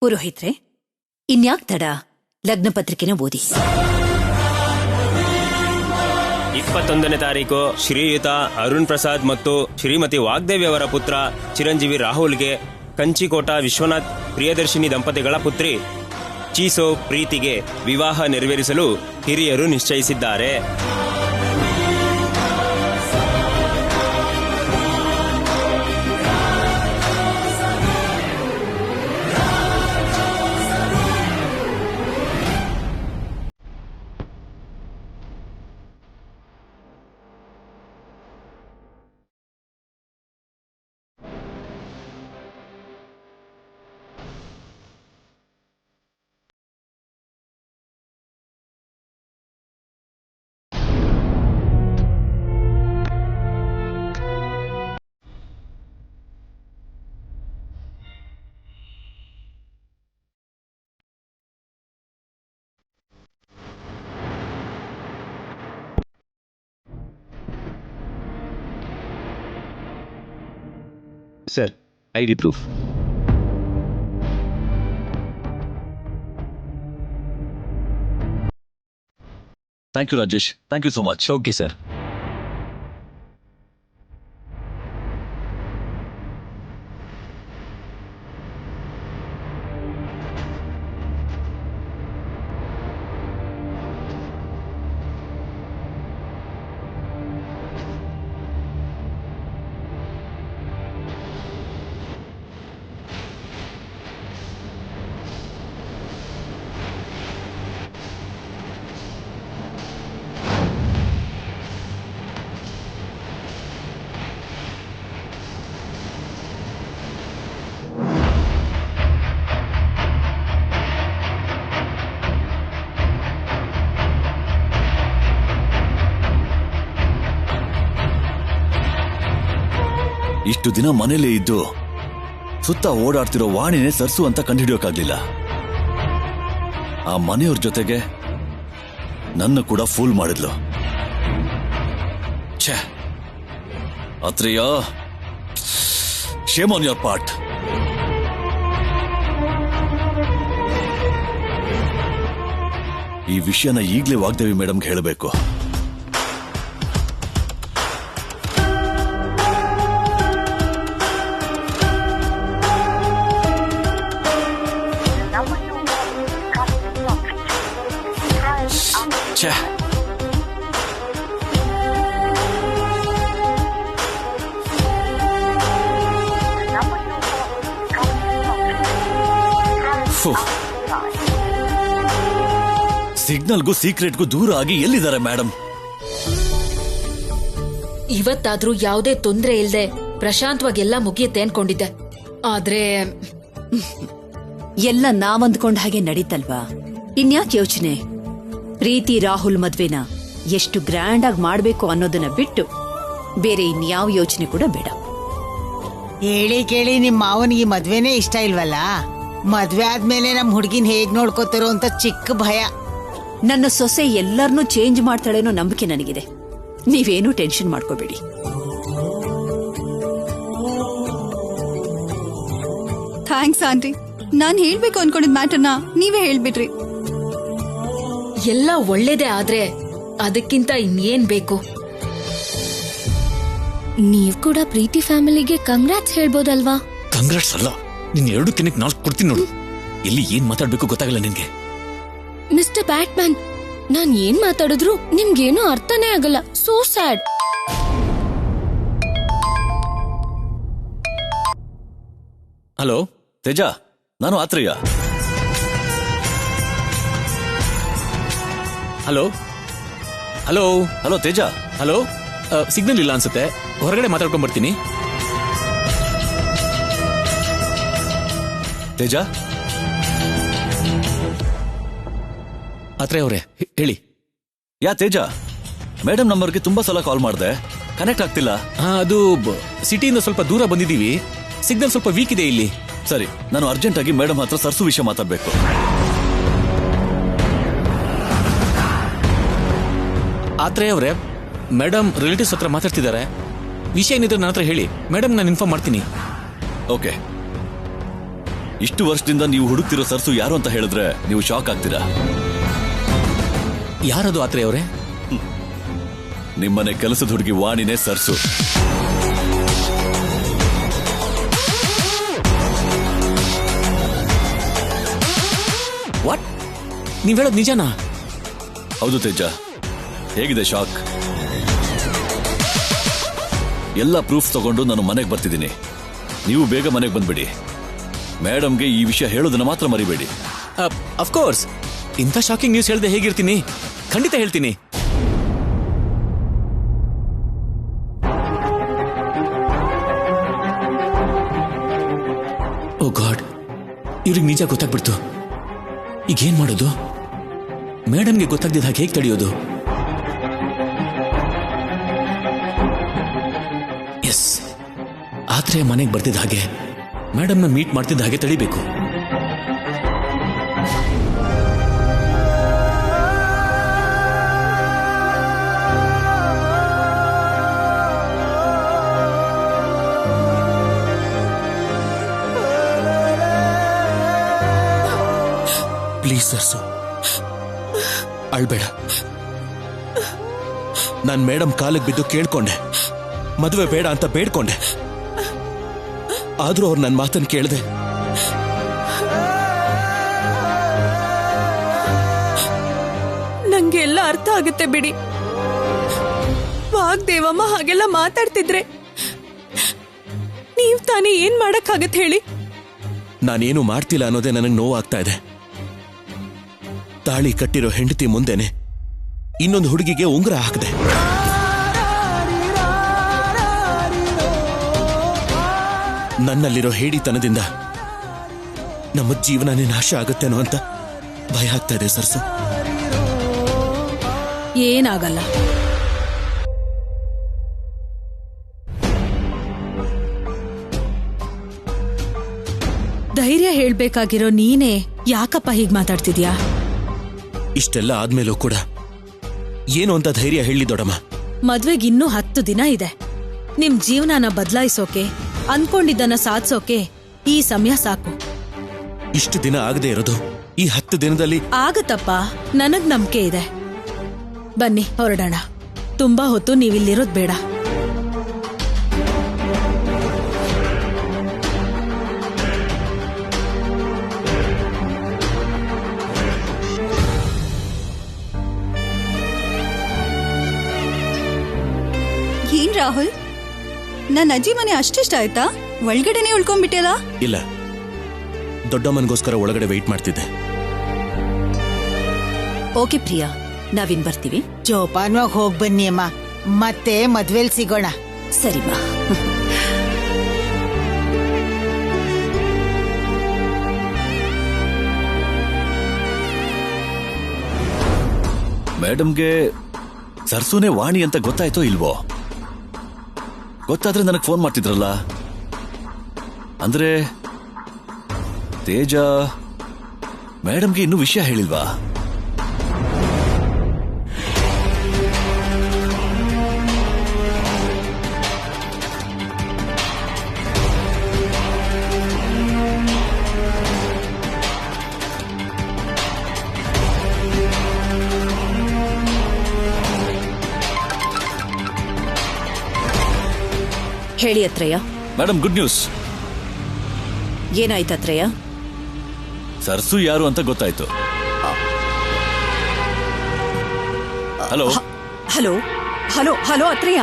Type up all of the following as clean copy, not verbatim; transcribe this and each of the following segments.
ಪುರೋಹಿತ್ರೆ, ಇನ್ಯಾಕ್ ತಡ, ಲಗ್ನ ಪತ್ರಿಕೆನ ಓದಿ. 21ನೇ ತಾರೀಕು ಶ್ರೀಯುತ ಅರುಣ್ ಪ್ರಸಾದ್ ಮತ್ತು ಶ್ರೀಮತಿ ವಾಗ್ದೇವಿ ಅವರ ಪುತ್ರ ಚಿರಂಜೀವಿ ರಾಹುಲ್ಗೆ ಕಂಚಿಕೋಟ ವಿಶ್ವನಾಥ್ ಪ್ರಿಯದರ್ಶಿನಿ ದಂಪತಿಗಳ ಪುತ್ರಿ ಚೀಸೋ ಪ್ರೀತಿಗೆ ವಿವಾಹ ನೆರವೇರಿಸಲು ಹಿರಿಯರು ನಿಶ್ಚಯಿಸಿದ್ದಾರೆ. Sir, ID proof. Thank you, Rajesh. Thank you so much. Okay, sir. ಇಷ್ಟು ದಿನ ಮನೇಲೇ ಇದ್ದು ಸುತ್ತ ಓಡಾಡ್ತಿರೋ ವಾಣಿನೇ ಸರ್ಸು ಅಂತ ಕಂಡುಹಿಡಿಯೋಕ್ಕಾಗ್ಲಿಲ್ಲ. ಆ ಮನೆಯವ್ರ ಜೊತೆಗೆ ನನ್ನ ಕೂಡ ಫೂಲ್ ಮಾಡಿದ್ಲು. ಛೇ, Atreya, shame on your part. ಈ ವಿಷಯನ ಈಗಲೇ ವಾಗ್ದೇವಿ ಮೇಡಮ್ಗೆ ಹೇಳಬೇಕು. ಸಿಗ್ನಲ್ಗೂ ಸೀಕ್ರೆಟ್ಗೂ ದೂರ ಆಗಿ ಎಲ್ಲಿದ್ದಾರೆ ಮೇಡಮ್? ಇವತ್ತಾದ್ರೂ ಯಾವುದೇ ತೊಂದರೆ ಇಲ್ಲದೆ ಪ್ರಶಾಂತವಾಗೆಲ್ಲ ಮುಗಿಯುತ್ತೆ ಅನ್ಕೊಂಡಿದ್ದೆ. ಆದ್ರೆ ಎಲ್ಲ ನಾವಂದ್ಕೊಂಡ ಹಾಗೆ ನಡೀತಲ್ವಾ? ಇನ್ಯಾಕ್ ಯೋಚನೆ? ಪ್ರೀತಿ ರಾಹುಲ್ ಮದ್ವೆನ ಎಷ್ಟು ಗ್ರ್ಯಾಂಡ್ ಆಗಿ ಮಾಡ್ಬೇಕು ಅನ್ನೋದನ್ನ ಬಿಟ್ಟು ಬೇರೆ ಇನ್ಯಾವ ಯೋಚನೆ ಕೂಡ ಬೇಡ. ಹೇಳಿ ಕೇಳಿ ನಿಮ್ ಮಾವನಿಗೆ ಮದ್ವೆನೇ ಇಷ್ಟ ಇಲ್ವಲ್ಲ? ಮದ್ವೆ ಆದ್ಮೇಲೆ ನಮ್ ಹುಡ್ಗಿನ್ ಹೇಗ್ ನೋಡ್ಕೋತಾರೋ ಅಂತ ಚಿಕ್ಕ ಭಯ. ನನ್ನ ಸೊಸೆ ಎಲ್ಲರನ್ನೂ ಚೇಂಜ್ ಮಾಡ್ತಾಳೇನೋ ನಂಬಿಕೆ ನನಗಿದೆ. ನೀವೇನೂ ಟೆನ್ಷನ್ ಮಾಡ್ಕೋಬೇಡಿ. Thanks aunty. ನಾನ್ ಹೇಳ್ಬೇಕು ಅನ್ಕೊಂಡಿದ್ ಮ್ಯಾಟರ್ನ ನೀವೇ ಹೇಳ್ಬಿಟ್ರಿ. ಎಲ್ಲ ಒಳ್ಳೇದೇ, ಆದ್ರೆ ಅದಕ್ಕಿಂತ ಇನ್ನೇನ್ ಬೇಕು? ನೀವ್ ಕೂಡ ಪ್ರೀತಿ ಫ್ಯಾಮಿಲಿಗೆ ಕಂಗ್ರಾಟ್ಸ್ ಹೇಳ್ಬೋದಲ್ವಾ? ಕಂಗ್ರಾಟ್ಸ್ ಅಲ್ಲ, ನಿನ್ 2 ಕೆನೆಕ್ 4 ಕೊಡ್ತೀನಿ ನೋಡು. ಎಲ್ಲಿ ಏನ್ ಮಾತಾಡ್ಬೇಕು ಗೊತ್ತಾಗಲ್ಲ ನಿನ್ಗೆ. ಮಿಸ್ಟರ್ ಬ್ಯಾಟ್ಮ್ಯಾನ್, ನಾನ್ ಏನ್ ಮಾತಾಡಿದ್ರು ನಿಮ್ಗೇನು ಅರ್ಥನೇ ಆಗಲ್ಲ. So sad. ಹಲೋ ತೇಜ, ನಾನು ಆತ್ರೇಯ. ಹಲೋ ಹಲೋ ಹಲೋ ತೇಜ. ಹಲೋ, ಸಿಗ್ನಲ್ ಇಲ್ಲ ಅನ್ಸುತ್ತೆ, ಹೊರಗಡೆ ಮಾತಾಡ್ಕೊಂಡ್ ಬರ್ತೀನಿ. ತೇಜ, ಆತ್ರೇಯ ಅವರೇ ಹೇಳಿ. ಯಾ ತೇಜ, ಮೇಡಮ್ ನಂಬರ್ಗೆ ತುಂಬಾ ಸಲ ಕಾಲ್ ಮಾಡಿದೆ, ಕನೆಕ್ಟ್ ಆಗ್ತಿಲ್ಲ. ಅದು ಸಿಟಿಯಿಂದ ಸ್ವಲ್ಪ ದೂರ ಬಂದಿದ್ದೀವಿ, ಸಿಗ್ನಲ್ ಸ್ವಲ್ಪ ವೀಕ್ ಇದೆ ಇಲ್ಲಿ. ಸರಿ, ನಾನು ಅರ್ಜೆಂಟ್ ಆಗಿ ಮೇಡಮ್ ಹತ್ರ ಸರ್ಸು ವಿಷಯ ಮಾತಾಡ್ಬೇಕು. ಆತ್ರೇಯ ಅವರೇ, ಮೇಡಮ್ ರಿಲೇಟಿವ್ಸ್ ಹತ್ರ ಮಾತಾಡ್ತಿದ್ದಾರೆ. ವಿಷಯ ಏನಿದ್ರೆ ನನ್ನ ಹತ್ರ ಹೇಳಿ, ಮೇಡಮ್ ನಾನು ಇನ್ಫಾರ್ಮ್ ಮಾಡ್ತೀನಿ. ಓಕೆ. ಇಷ್ಟು ವರ್ಷದಿಂದ ನೀವು ಹುಡುಕ್ತಿರೋ ಸರ್ಸು ಯಾರು ಅಂತ ಹೇಳಿದ್ರೆ ನೀವು ಶಾಕ್ ಆಗ್ತೀರಾ. ಯಾರದು ಆತ್ರೆ ಅವರೇ? ನಿಮ್ಮನೆ ಕೆಲಸದ ಹುಡುಗಿ ವಾಣಿನೇ ಸರ್ಸು. ವಾಟ್? ನೀವ್ ಹೇಳೋದು ನಿಜನಾ? ಹೌದು ತೇಜ, ಹೇಗಿದೆ ಶಾಕ್? ಎಲ್ಲ ಪ್ರೂಫ್ಸ್ ತಗೊಂಡು ನಾನು ಮನೆಗೆ ಬರ್ತಿದ್ದೀನಿ. ನೀವು ಬೇಗ ಮನೆಗೆ ಬಂದ್ಬಿಡಿ. ಮೇಡಮ್ಗೆ ಈ ವಿಷಯ ಹೇಳೋದನ್ನ ಮಾತ್ರ ಮರಿಬೇಡಿ. ಅಫ್ಕೋರ್ಸ್, ಇಂಥ ಶಾಕಿಂಗ್ ನ್ಯೂಸ್ ಹೇಳ್ದೆ ಹೇಗಿರ್ತೀನಿ? ಖಂಡಿತ ಹೇಳ್ತೀನಿ. ಓ ಗಾಡ್, ಇವ್ರಿಗೆ ನಿಜ ಗೊತ್ತಾಗ್ಬಿಡ್ತು. ಈಗೇನ್ ಮಾಡೋದು? ಮೇಡಮ್ಗೆ ಗೊತ್ತಾಗ್ದಿದ್ದ ಹಾಗೆ ಹೇಗೆ ತಡೆಯೋದು? ಎಸ್, ಆದ್ರೆ ಮನೆಗೆ ಬರ್ತಿದ್ದ ಹಾಗೆ ಮೇಡಮ್ನ ಮೀಟ್ ಮಾಡ್ತಿದ್ದ ಹಾಗೆ ತಡಿಬೇಕು. ಪ್ಲೀಸ್ ಸರ್ಸು, ಅಳ್ಬೇಡ. ನಾನ್ ಮೇಡಮ್ ಕಾಲಿಗೆ ಬಿದ್ದು ಕೇಳ್ಕೊಂಡೆ, ಮದುವೆ ಬೇಡ ಅಂತ ಬೇಡ್ಕೊಂಡೆ. ಆದ್ರೂ ಅವ್ರು ನನ್ನ ಮಾತನ್ನು ಕೇಳದೆ. ನಂಗೆ ಎಲ್ಲ ಅರ್ಥ ಆಗುತ್ತೆ ಬಿಡಿ. ವಾಗ್ದೇವಮ್ಮ ಹಾಗೆಲ್ಲ ಮಾತಾಡ್ತಿದ್ರೆ ನೀವ್ ತಾನೇ ಏನ್ ಮಾಡಕ್ಕಾಗತ್ತೆ ಹೇಳಿ? ನಾನೇನು ಮಾಡ್ತಿಲ್ಲ ಅನ್ನೋದೇ ನನಗೆ ನೋವಾಗ್ತಾ ಇದೆ. ತಾಳಿ ಕಟ್ಟಿರೋ ಹೆಂಡತಿ ಮುಂದೆನೆ ಇನ್ನೊಂದು ಹುಡುಗಿಗೆ ಉಂಗುರ ಹಾಕದೆ. ನನ್ನಲ್ಲಿರೋ ಹೇಡಿತನದಿಂದ ನಮ್ಮ ಜೀವನನೇ ನಾಶ ಆಗುತ್ತೇನೋ ಅಂತ ಭಯ ಆಗ್ತಾ ಇದೆ ಸರ್ಸು. ಏನಾಗಲ್ಲ. ಧೈರ್ಯ ಹೇಳ್ಬೇಕಾಗಿರೋ ನೀನೇ ಯಾಕಪ್ಪ ಹೀಗ್ ಮಾತಾಡ್ತಿದ್ಯಾ? ಇಷ್ಟೆಲ್ಲ ಆದ್ಮೇಲೂ ಕೂಡ ಏನು ಅಂತ ಧೈರ್ಯ ಹೇಳಿ ದೊಡಮ್ಮ. ಮದ್ವೆಗೆ ಇನ್ನೂ 10 ದಿನ ಇದೆ. ನಿಮ್ ಜೀವನನ ಬದಲಾಯಿಸೋಕೆ, ಅನ್ಕೊಂಡಿದ್ದನ್ನ ಸಾಧಿಸೋಕೆ ಈ ಸಮಯ ಸಾಕು. ಇಷ್ಟು ದಿನ ಆಗದೆ ಇರೋದು ಈ 10 ದಿನದಲ್ಲಿ ಆಗತ್ತಪ್ಪ, ನನಗ್ ನಂಬಿಕೆ ಇದೆ. ಬನ್ನಿ ಹೊರಡೋಣ. ತುಂಬಾ ಹೊತ್ತು ನೀವಿಲ್ಲಿರೋದ್ ಬೇಡ. ಏನ್ ರಾಹುಲ್, ನನ್ನ ಅಜ್ಜಿ ಮನೆ ಅಷ್ಟಿಷ್ಟ ಆಯ್ತಾ? ಒಳಗಡೆನೆ ಉಳ್ಕೊಂಡ್ಬಿಟ್ಟಿಯಲ್ಲ? ಇಲ್ಲ, ದೊಡ್ಡಮ್ಮನಿಗೋಸ್ಕರ ಒಳಗಡೆ ವೆಯ್ಟ್ ಮಾಡ್ತಿದ್ದೆ. ಓಕೆ ಪ್ರಿಯಾ, ನಾವಿನ್ ಬರ್ತೀವಿ. ಜೋಪಾನವಾಗಿ ಹೋಗ್ ಬನ್ನಿ ಅಮ್ಮ, ಮತ್ತೆ ಮದ್ವೆಲ್ ಸಿಗೋಣ. ಸರಿ ಬಾ. ಮೇಡಮ್ಗೆ ಸರ್ಸುನೇ ವಾಣಿ ಅಂತ ಗೊತ್ತಾಯ್ತೋ ಇಲ್ವೋ? ಗೊತ್ತಾದ್ರೆ ನನಗೆ ಫೋನ್ ಮಾಡ್ತಿದ್ರಲ್ಲ. ಅಂದ್ರೆ ತೇಜ ಮೇಡಮ್ಗೆ ಇನ್ನೂ ವಿಷಯ ಹೇಳಿಲ್ವಾ? ಹೇಳಿ ಅತ್ರಯ್ಯ. Madam, good news. ಏನಾಯ್ತು ಅತ್ರಯ್ಯ? ಸರ್ಸು ಯಾರು ಅಂತ ಗೊತ್ತಾಯ್ತು. ಹಲೋ ಹಲೋ ಹಲೋ ಹಲೋ ಅತ್ರಯ್ಯ.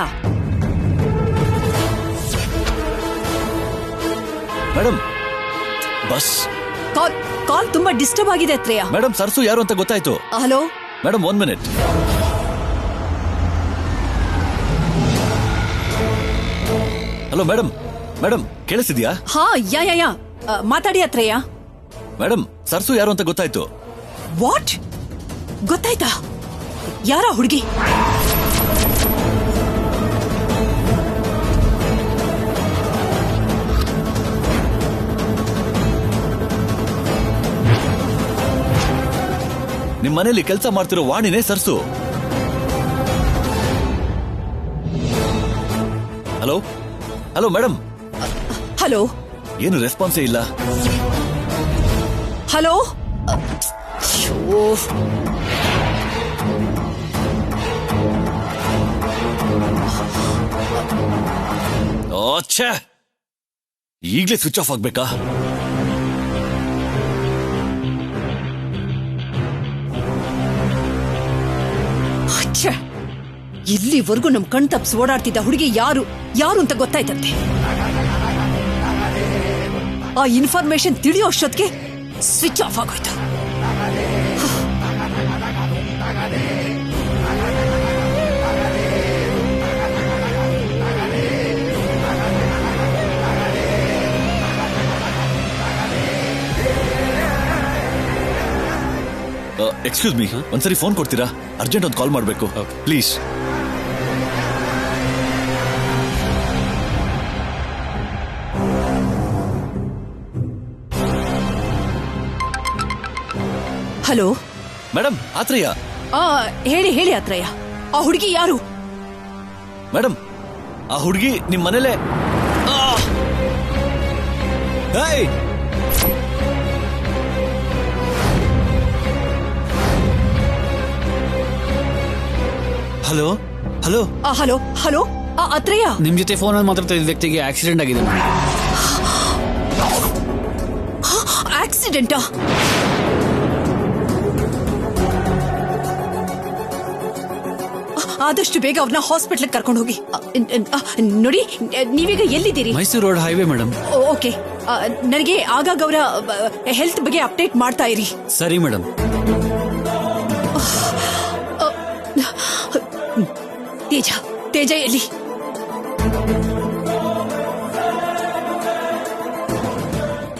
ಮೇಡಮ್, ಬಸ್ ಕಾಲ್ ತುಂಬಾ ಡಿಸ್ಟರ್ಬ್ ಆಗಿದೆ ಅತ್ರಯ್ಯ. ಮೇಡಮ್, ಸರ್ಸು ಯಾರು ಅಂತ ಗೊತ್ತಾಯ್ತು. Hello madam, 1 minute. Hello madam, madam ಕೇಳಿಸಿದ್ಯಾ? ಹಾ, ಯಾ ಮಾತಾಡಿ ಅತ್ರಯ್ಯ. ಮೇಡಮ್, ಸರ್ಸು ಯಾರು ಅಂತ ಗೊತ್ತಾಯ್ತು. ವಾಟ್? ಗೊತ್ತಾಯ್ತಾ? ಯಾರ ಹುಡುಗಿ? ನಿಮ್ ಮನೇಲಿ ಕೆಲಸ ಮಾಡ್ತಿರೋ ವಾಣಿನೇ Sarsu. Hello hello madam. Hello. ಏನು ರೆಸ್ಪಾನ್ಸೇ ಇಲ್ಲ. ಹಲೋ. ಛೇ, ಈಗಲೇ ಸ್ವಿಚ್ ಆಫ್ ಆಗ್ಬೇಕಾ? ಇಲ್ಲಿವರೆಗೂ ನಮ್ ಕಣ್ ತಪ್ಪಿಸಿ ಓಡಾಡ್ತಿದ್ದ ಹುಡುಗಿ ಯಾರು ಯಾರು ಅಂತ ಗೊತ್ತಾಯ್ತಂತೆ. ಆ ಇನ್ಫಾರ್ಮೇಶನ್ ತಿಳಿಯೋ ಅಷ್ಟೊತ್ತಿಗೆ ಸ್ವಿಚ್ ಆಫ್ ಆಗೋಯ್ತು. ಎಕ್ಸ್ಕ್ಯೂಸ್ ಮೀ, ಒಂದ್ಸರಿ ಫೋನ್ ಕೊಡ್ತೀರಾ? ಅರ್ಜೆಂಟ್ ಒಂದು ಕಾಲ್ ಮಾಡಬೇಕು ಪ್ಲೀಸ್. Hello madam, ಆತ್ರಯ್ಯ. ಹೇಳಿ ಹೇಳಿ ಆತ್ರಯ್ಯ, ಆ ಹುಡುಗಿ ಯಾರು? ಮೇಡಮ್, ಆ ಹುಡುಗಿ ನಿಮ್ ಮನೇಲೆ. ಹಲೋ ಹಲೋ ಹಲೋ ಹಲೋ ಆತ್ರಯ್ಯ, ನಿಮ್ ಜೊತೆ ಫೋನ್ ಅಲ್ಲಿ ಮಾತಾಡ್ತಾ ಇದ್ದ ವ್ಯಕ್ತಿಗೆ ಆಕ್ಸಿಡೆಂಟ್ ಆಗಿದೆ. ಆಕ್ಸಿಡೆಂಟಾ? ಆದಷ್ಟು ಬೇಗ ಅವ್ರನ್ನ ಹಾಸ್ಪಿಟಲ್ ಕರ್ಕೊಂಡು ಹೋಗಿ. ನೋಡಿ, ನೀವೀಗ ಎಲ್ಲಿದ್ದೀರಿ? Mysuru road highway madam. Okay, ನನಗೆ ಆಗಾಗ ಅವರ ಹೆಲ್ತ್ ಬಗ್ಗೆ ಅಪ್ಡೇಟ್ ಮಾಡ್ತಾ ಇರಿ. ಸರಿ ಮೇಡಮ್. ತೇಜ, ತೇಜ ಎಲ್ಲಿ?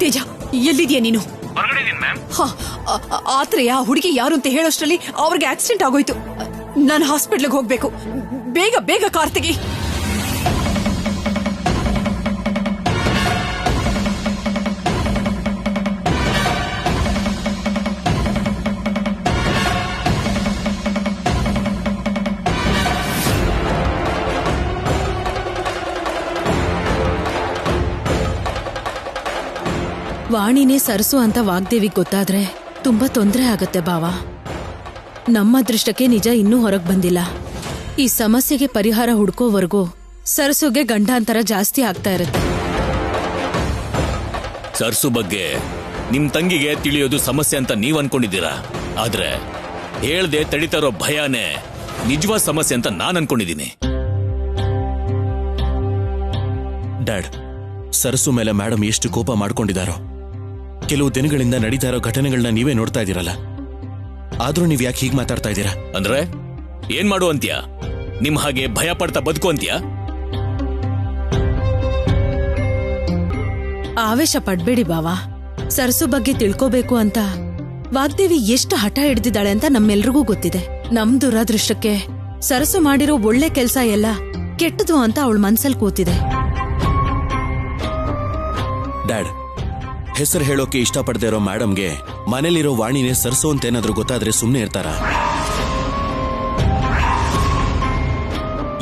ತೇಜ, ಎಲ್ಲಿದ್ಯಾ ನೀನು? ಆತ್ರೆಯ ಹುಡುಗಿ ಯಾರು ಅಂತ ಹೇಳೋಷ್ಟ್ರಲ್ಲಿ ಅವ್ರಿಗೆ ಆಕ್ಸಿಡೆಂಟ್ ಆಗೋಯ್ತು. ನಾನು ಹಾಸ್ಪಿಟ್ಲಿಗೆ ಹೋಗ್ಬೇಕು. ಬೇಗ ಬೇಗ ಕಾರ್ ತೆಗಿ. ವಾಣಿನೇ ಸರಸು ಅಂತ ವಾಗ್ದೇವಿಗೆ ಗೊತ್ತಾದ್ರೆ ತುಂಬಾ ತೊಂದರೆ ಆಗತ್ತೆ ಬಾವ. ನಮ್ಮ ಅದೃಷ್ಟಕ್ಕೆ ನಿಜ ಇನ್ನೂ ಹೊರಗ್ ಬಂದಿಲ್ಲ. ಈ ಸಮಸ್ಯೆಗೆ ಪರಿಹಾರ ಹುಡ್ಕೋವರೆಗೂ ಸರಸುಗೆ ಗಂಡಾಂತರ ಜಾಸ್ತಿ ಆಗ್ತಾ ಇರುತ್ತೆ. ಸರ್ಸು ಬಗ್ಗೆ ನಿಮ್ ತಂಗಿಗೆ ತಿಳಿಯೋದು ಸಮಸ್ಯೆ ಅಂತ ನೀವ್ ಅನ್ಕೊಂಡಿದ್ದೀರಾ, ಆದ್ರೆ ಹೇಳ್ದೆ ತಡಿತಾ ಇರೋ ಭಯನೇ ನಿಜವಾದ ಸಮಸ್ಯೆ ಅಂತ ನಾನ್ ಅನ್ಕೊಂಡಿದ್ದೀನಿ. ಡ್ಯಾಡ್, ಸರಸು ಮೇಲೆ ಮೇಡಮ್ ಎಷ್ಟು ಕೋಪ ಮಾಡ್ಕೊಂಡಿದಾರೋ. ಕೆಲವು ದಿನಗಳಿಂದ ನಡೀತಾ ಇರೋ ಘಟನೆಗಳನ್ನ ನೀವೇ ನೋಡ್ತಾ ಇದ್ದೀರಲ್ಲ, ಆದ್ರೂ ನೀವ್ ಯಾಕೆ ಹೀಗೆ ಮಾತಾಡ್ತಾ ಇದ್ದೀರಾ? ಅಂದ್ರೆ ಏನ್ ಮಾಡು ಅಂತ್ಯ? ನಿಮ್ ಹಾಗೆ ಭಯ ಪಡ್ತಾ ಬದುಕು ಅಂತ್ಯ? ಆವೇಶ ಪಡ್ಬೇಡಿ ಬಾವ. ಸರಸು ಬಗ್ಗೆ ತಿಳ್ಕೋಬೇಕು ಅಂತ ವಾಗ್ದೇವಿ ಎಷ್ಟು ಹಠ ಹಿಡ್ದಿದ್ದಾಳೆ ಅಂತ ನಮ್ಮೆಲ್ರಿಗೂ ಗೊತ್ತಿದೆ. ನಮ್ ದುರಾದೃಷ್ಟಕ್ಕೆ ಸರಸು ಮಾಡಿರೋ ಒಳ್ಳೆ ಕೆಲ್ಸ ಎಲ್ಲ ಕೆಟ್ಟದು ಅಂತ ಅವಳ ಮನ್ಸಲ್ಲಿ ಕೂತಿದೆ. ಡ್ಯಾಡ್, ಹೆಸರು ಹೇಳೋಕೆ ಇಷ್ಟಪಡದೇ ಇರೋ ಮೇಡಮ್ಗೆ ಮನೇಲಿರೋ ವಾಣಿನೇ ಸರ್ಸೋ ಅಂತ ಏನಾದ್ರೂ ಗೊತ್ತಾದ್ರೆ ಸುಮ್ಮನೆ ಇರ್ತಾರ?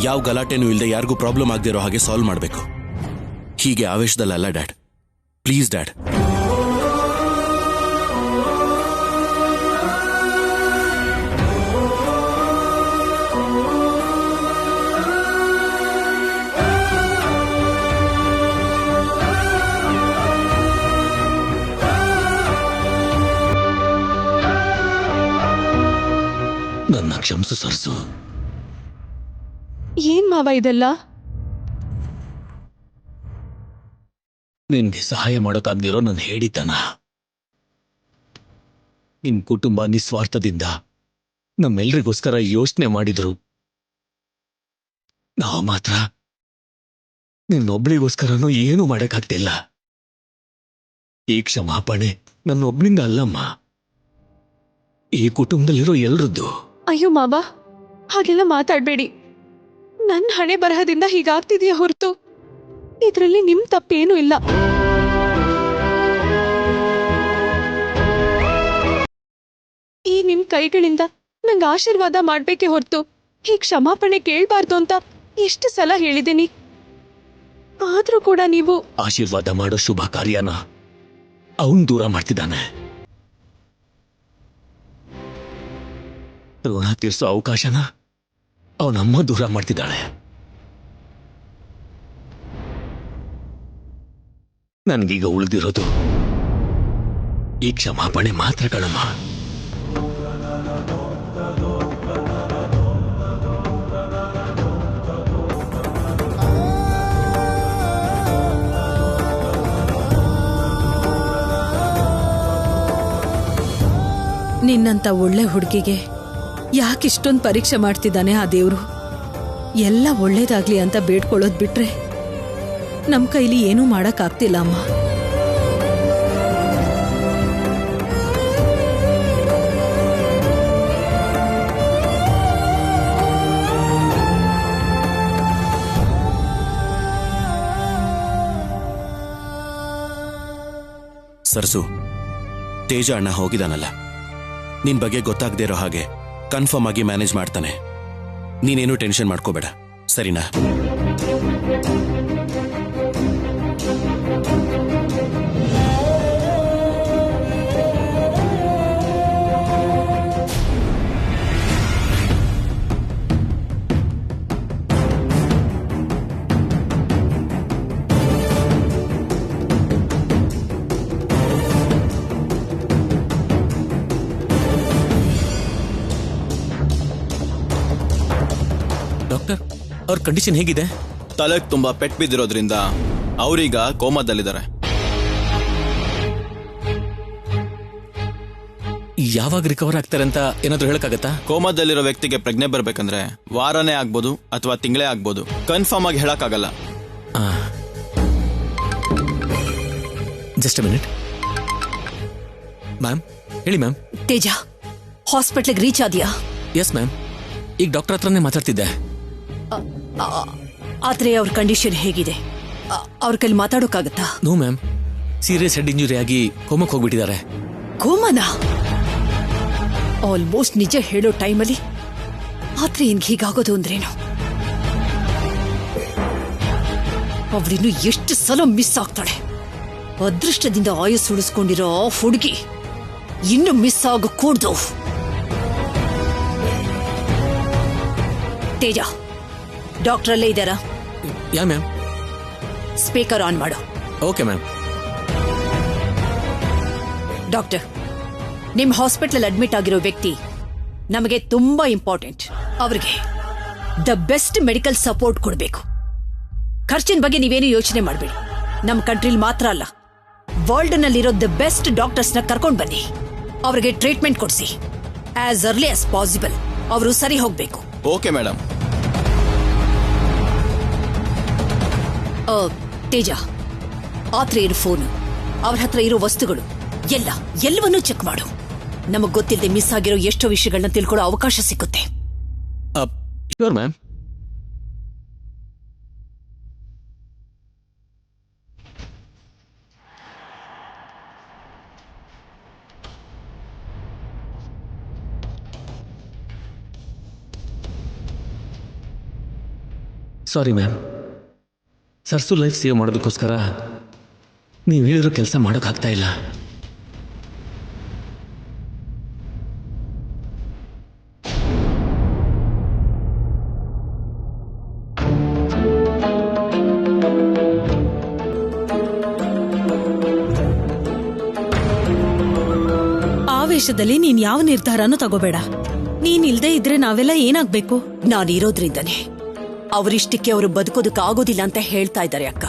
ಯಾವ ಗಲಾಟೆನೂ ಇಲ್ಲದೆ ಯಾರಿಗೂ ಪ್ರಾಬ್ಲಮ್ ಆಗದೆ ಇರೋ ಹಾಗೆ ಸಾಲ್ವ್ ಮಾಡಬೇಕು. ಹೀಗೆ ಆವೇಶದಲ್ಲ ಡ್ಯಾಡ್, ಪ್ಲೀಸ್ ಡ್ಯಾಡ್. ನನ್ನ ಕ್ಷಮಿಸು ಸರ್ಸು. ಏನ್ ಮಾವ ಇದೆಲ್ಲ? ನಿನ್ಗೆ ಸಹಾಯ ಮಾಡೋಕ್ಕಾಗ್ದಿರೋ ನನ್ನ ಹೇಳಿತನ. ನಿನ್ ಕುಟುಂಬ ನಿಸ್ವಾರ್ಥದಿಂದ ನಮ್ಮೆಲ್ರಿಗೋಸ್ಕರ ಯೋಚನೆ ಮಾಡಿದ್ರು. ನಾವು ಮಾತ್ರ ನಿನ್ನೊಬ್ಳಿಗೋಸ್ಕರನೂ ಏನೂ ಮಾಡಕ್ಕಾಗ್ತಿಲ್ಲ. ಈ ಕ್ಷಮಾಪಣೆ ನನ್ನೊಬ್ಳಿಂದ ಅಲ್ಲಮ್ಮ, ಈ ಕುಟುಂಬದಲ್ಲಿರೋ ಎಲ್ರದ್ದು. ಅಯ್ಯೋ ಮಾವ, ಹಾಗೆಲ್ಲ ಮಾತಾಡ್ಬೇಡಿ. ನನ್ನ ಹಣೆ ಬರಹದಿಂದ ಹೀಗಾಗ್ತಿದೆಯಾ ಹೊರತು ಇದರಲ್ಲಿ ನಿಮ್ ತಪ್ಪೇನೂ ಇಲ್ಲ. ಈ ನಿಮ್ ಕೈಗಳಿಂದ ನಂಗೆ ಆಶೀರ್ವಾದ ಮಾಡ್ಬೇಕೆ ಹೊರತು ಈ ಕ್ಷಮಾಪಣೆ ಕೇಳ್ಬಾರ್ದು ಅಂತ ಎಷ್ಟು ಸಲ ಹೇಳಿದ್ದೀನಿ. ಆದ್ರೂ ಕೂಡ ನೀವು ಆಶೀರ್ವಾದ ಮಾಡೋ ಶುಭ ಕಾರ್ಯನ ಅವನ್ ದೂರ ಮಾಡ್ತಿದ್ದಾನೆ. ಋಣ ತೀರ್ಸೋ ಅವಕಾಶನ ಅವನಮ್ಮ ದೂರ ಮಾಡ್ತಿದ್ದಾಳೆ. ನನ್ಗೀಗ ಉಳಿದಿರೋದು ಈ ಕ್ಷಮಾಪಣೆ ಮಾತ್ರ ಕಣಮ್ಮ. ನಿನ್ನಂತ ಒಳ್ಳೆ ಹುಡುಗಿಗೆ ಯಾಕಿಷ್ಟೊಂದು ಪರೀಕ್ಷೆ ಮಾಡ್ತಿದ್ದಾನೆ ಆ ದೇವ್ರು? ಎಲ್ಲ ಒಳ್ಳೇದಾಗ್ಲಿ ಅಂತ ಬೇಡ್ಕೊಳ್ಳೋದ್ ಬಿಟ್ರೆ ನಮ್ ಕೈಲಿ ಏನೂ ಮಾಡಕ್ಕಾಗ್ತಿಲ್ಲ ಅಮ್ಮ. ಸರ್ಸು, ತೇಜ ಅಣ್ಣ ಹೋಗಿದಾನಲ್ಲ, ನಿನ್ ಬಗ್ಗೆ ಗೊತ್ತಾಗದೇ ಇರೋ ಹಾಗೆ ಕನ್ಫರ್ಮ್ ಆಗಿ ಮ್ಯಾನೇಜ್ ಮಾಡ್ತಾನೆ. ನೀನೇನು ಟೆನ್ಷನ್ ಮಾಡ್ಕೋಬೇಡ, ಸರಿನಾ? ಡಾಕ್ಟರ್, ಅವ್ರ ಕಂಡೀಷನ್ ಹೇಗಿದೆ? ತಲೆಗೆ ತುಂಬಾ ಪೆಟ್ಟು ಬಿದ್ದಿರೋದ್ರಿಂದ ಅವರೀಗ ಕೋಮಾದಲ್ಲಿದ್ದಾರೆ. ಯಾವಾಗ ರಿಕವರ್ ಆಗ್ತಾರೆ ಅಂತ ಏನಾದ್ರು ಹೇಳಕ್ಕಾಗತ್ತಾ? ಕೋಮಾದಲ್ಲಿರೋ ವ್ಯಕ್ತಿಗೆ ಪ್ರಜ್ಞೆ ಬರ್ಬೇಕಂದ್ರೆ ವಾರನೇ ಆಗ್ಬೋದು ಅಥವಾ ತಿಂಗಳೇ ಆಗ್ಬೋದು. ಕನ್ಫರ್ಮ್ ಆಗಿ ಹೇಳಕ್ಕಾಗಲ್ಲ. Just a minute. ಮ್ಯಾಮ್ ಹೇಳಿ ಮ್ಯಾಮ್. ತೇಜ, ಹಾಸ್ಪಿಟ್ಲಿಗೆ ರೀಚ್ ಆದ್ಯಾ? ಎಸ್ ಮ್ಯಾಮ್, ಈಗ ಡಾಕ್ಟರ್ ಹತ್ರನೇ ಮಾತಾಡ್ತಿದ್ದೆ. ಆದ್ರೆ ಅವ್ರ ಕಂಡೀಷನ್ ಹೇಗಿದೆ? ಅವ್ರ ಕೈಲಿ ಮಾತಾಡೋಕ್ಕಾಗತ್ತಾ? No ma'am, serious head injury ಆಗಿ ಕೋಮಕ್ಕೆ ಹೋಗ್ಬಿಟ್ಟಿದ್ದಾರೆ. ಕೋಮನ? ಆಲ್ಮೋಸ್ಟ್ ನಿಜ ಹೇಳೋ ಟೈಮಲ್ಲಿ ಆದ್ರೆ ಇನ್ಗೆ ಹೀಗಾಗೋದು ಅಂದ್ರೇನು? ಅವಳಿನ್ನು ಎಷ್ಟು ಸಲ ಮಿಸ್ ಆಗ್ತಾಳೆ. ಅದೃಷ್ಟದಿಂದ ಆಯುಸ್ ಉಳಿಸ್ಕೊಂಡಿರೋ ಹುಡುಗಿ ಇನ್ನು ಮಿಸ್ ಆಗಕೂಡ್ದು. ತೇಜ, ಡಾಕ್ಟರ್ ಅಲ್ಲೇ ಇದ್ದಾರಾ? Yeah ma'am. ಸ್ಪೀಕರ್ ಆನ್ ಮಾಡು. Okay ma'am. ಡಾಕ್ಟರ್, ನಿಮ್ ಹಾಸ್ಪಿಟಲ್ ಅಡ್ಮಿಟ್ ಆಗಿರೋ ವ್ಯಕ್ತಿ ನಮಗೆ ತುಂಬಾ ಇಂಪಾರ್ಟೆಂಟ್. ಅವರಿಗೆ ದ ಬೆಸ್ಟ್ ಮೆಡಿಕಲ್ ಸಪೋರ್ಟ್ ಕೊಡಬೇಕು. ಖರ್ಚಿನ ಬಗ್ಗೆ ನೀವೇನು ಯೋಚನೆ ಮಾಡಬೇಡಿ. ನಮ್ಮ ಕಂಟ್ರಿಲ್ ಮಾತ್ರ ಅಲ್ಲ, ವರ್ಲ್ಡ್ ನಲ್ಲಿರೋ ದ ಬೆಸ್ಟ್ ಡಾಕ್ಟರ್ಸ್ನ ಕರ್ಕೊಂಡು ಬನ್ನಿ. ಅವರಿಗೆ ಟ್ರೀಟ್ಮೆಂಟ್ ಕೊಡಿಸಿ. ಆಸ್ ಅರ್ಲಿ ಆಸ್ ಪಾಸಿಬಲ್ ಅವರು ಸರಿ ಹೋಗ್ಬೇಕು. Okay madam. ತೇಜ, ಆತ್ರ ಇರೋ ಫೋನು, ಅವ್ರ ಹತ್ರ ಇರೋ ವಸ್ತುಗಳು ಎಲ್ಲವನ್ನೂ ಚೆಕ್ ಮಾಡು. ನಮಗ್ ಗೊತ್ತಿಲ್ಲದೆ ಮಿಸ್ ಆಗಿರೋ ಎಷ್ಟೋ ವಿಷಯಗಳನ್ನ ತಿಳ್ಕೊಳ್ಳೋ ಅವಕಾಶ ಸಿಗುತ್ತೆ. Sure ma'am. Sorry ma'am, sir's life save ಮಾಡೋದಕ್ಕೋಸ್ಕರ ನೀವು ಹೇಳಿರೋ ಕೆಲಸ ಮಾಡೋಕ್ಕಾಗ್ತಾ ಇಲ್ಲ. ಆವೇಶದಲ್ಲಿ ನೀನ್ ಯಾವ ನಿರ್ಧಾರನೂ ತಗೋಬೇಡ. ನೀನ್ ಇಲ್ದೇ ಇದ್ರೆ ನಾವೆಲ್ಲ ಏನಾಗ್ಬೇಕು? ನಾನಿರೋದ್ರಿಂದನೇ ಅವರಿಷ್ಟಕ್ಕೆ ಅವರು ಬದುಕೋದಕ್ಕಾಗೋದಿಲ್ಲ ಅಂತ ಹೇಳ್ತಾ ಇದ್ದಾರೆ ಅಕ್ಕ.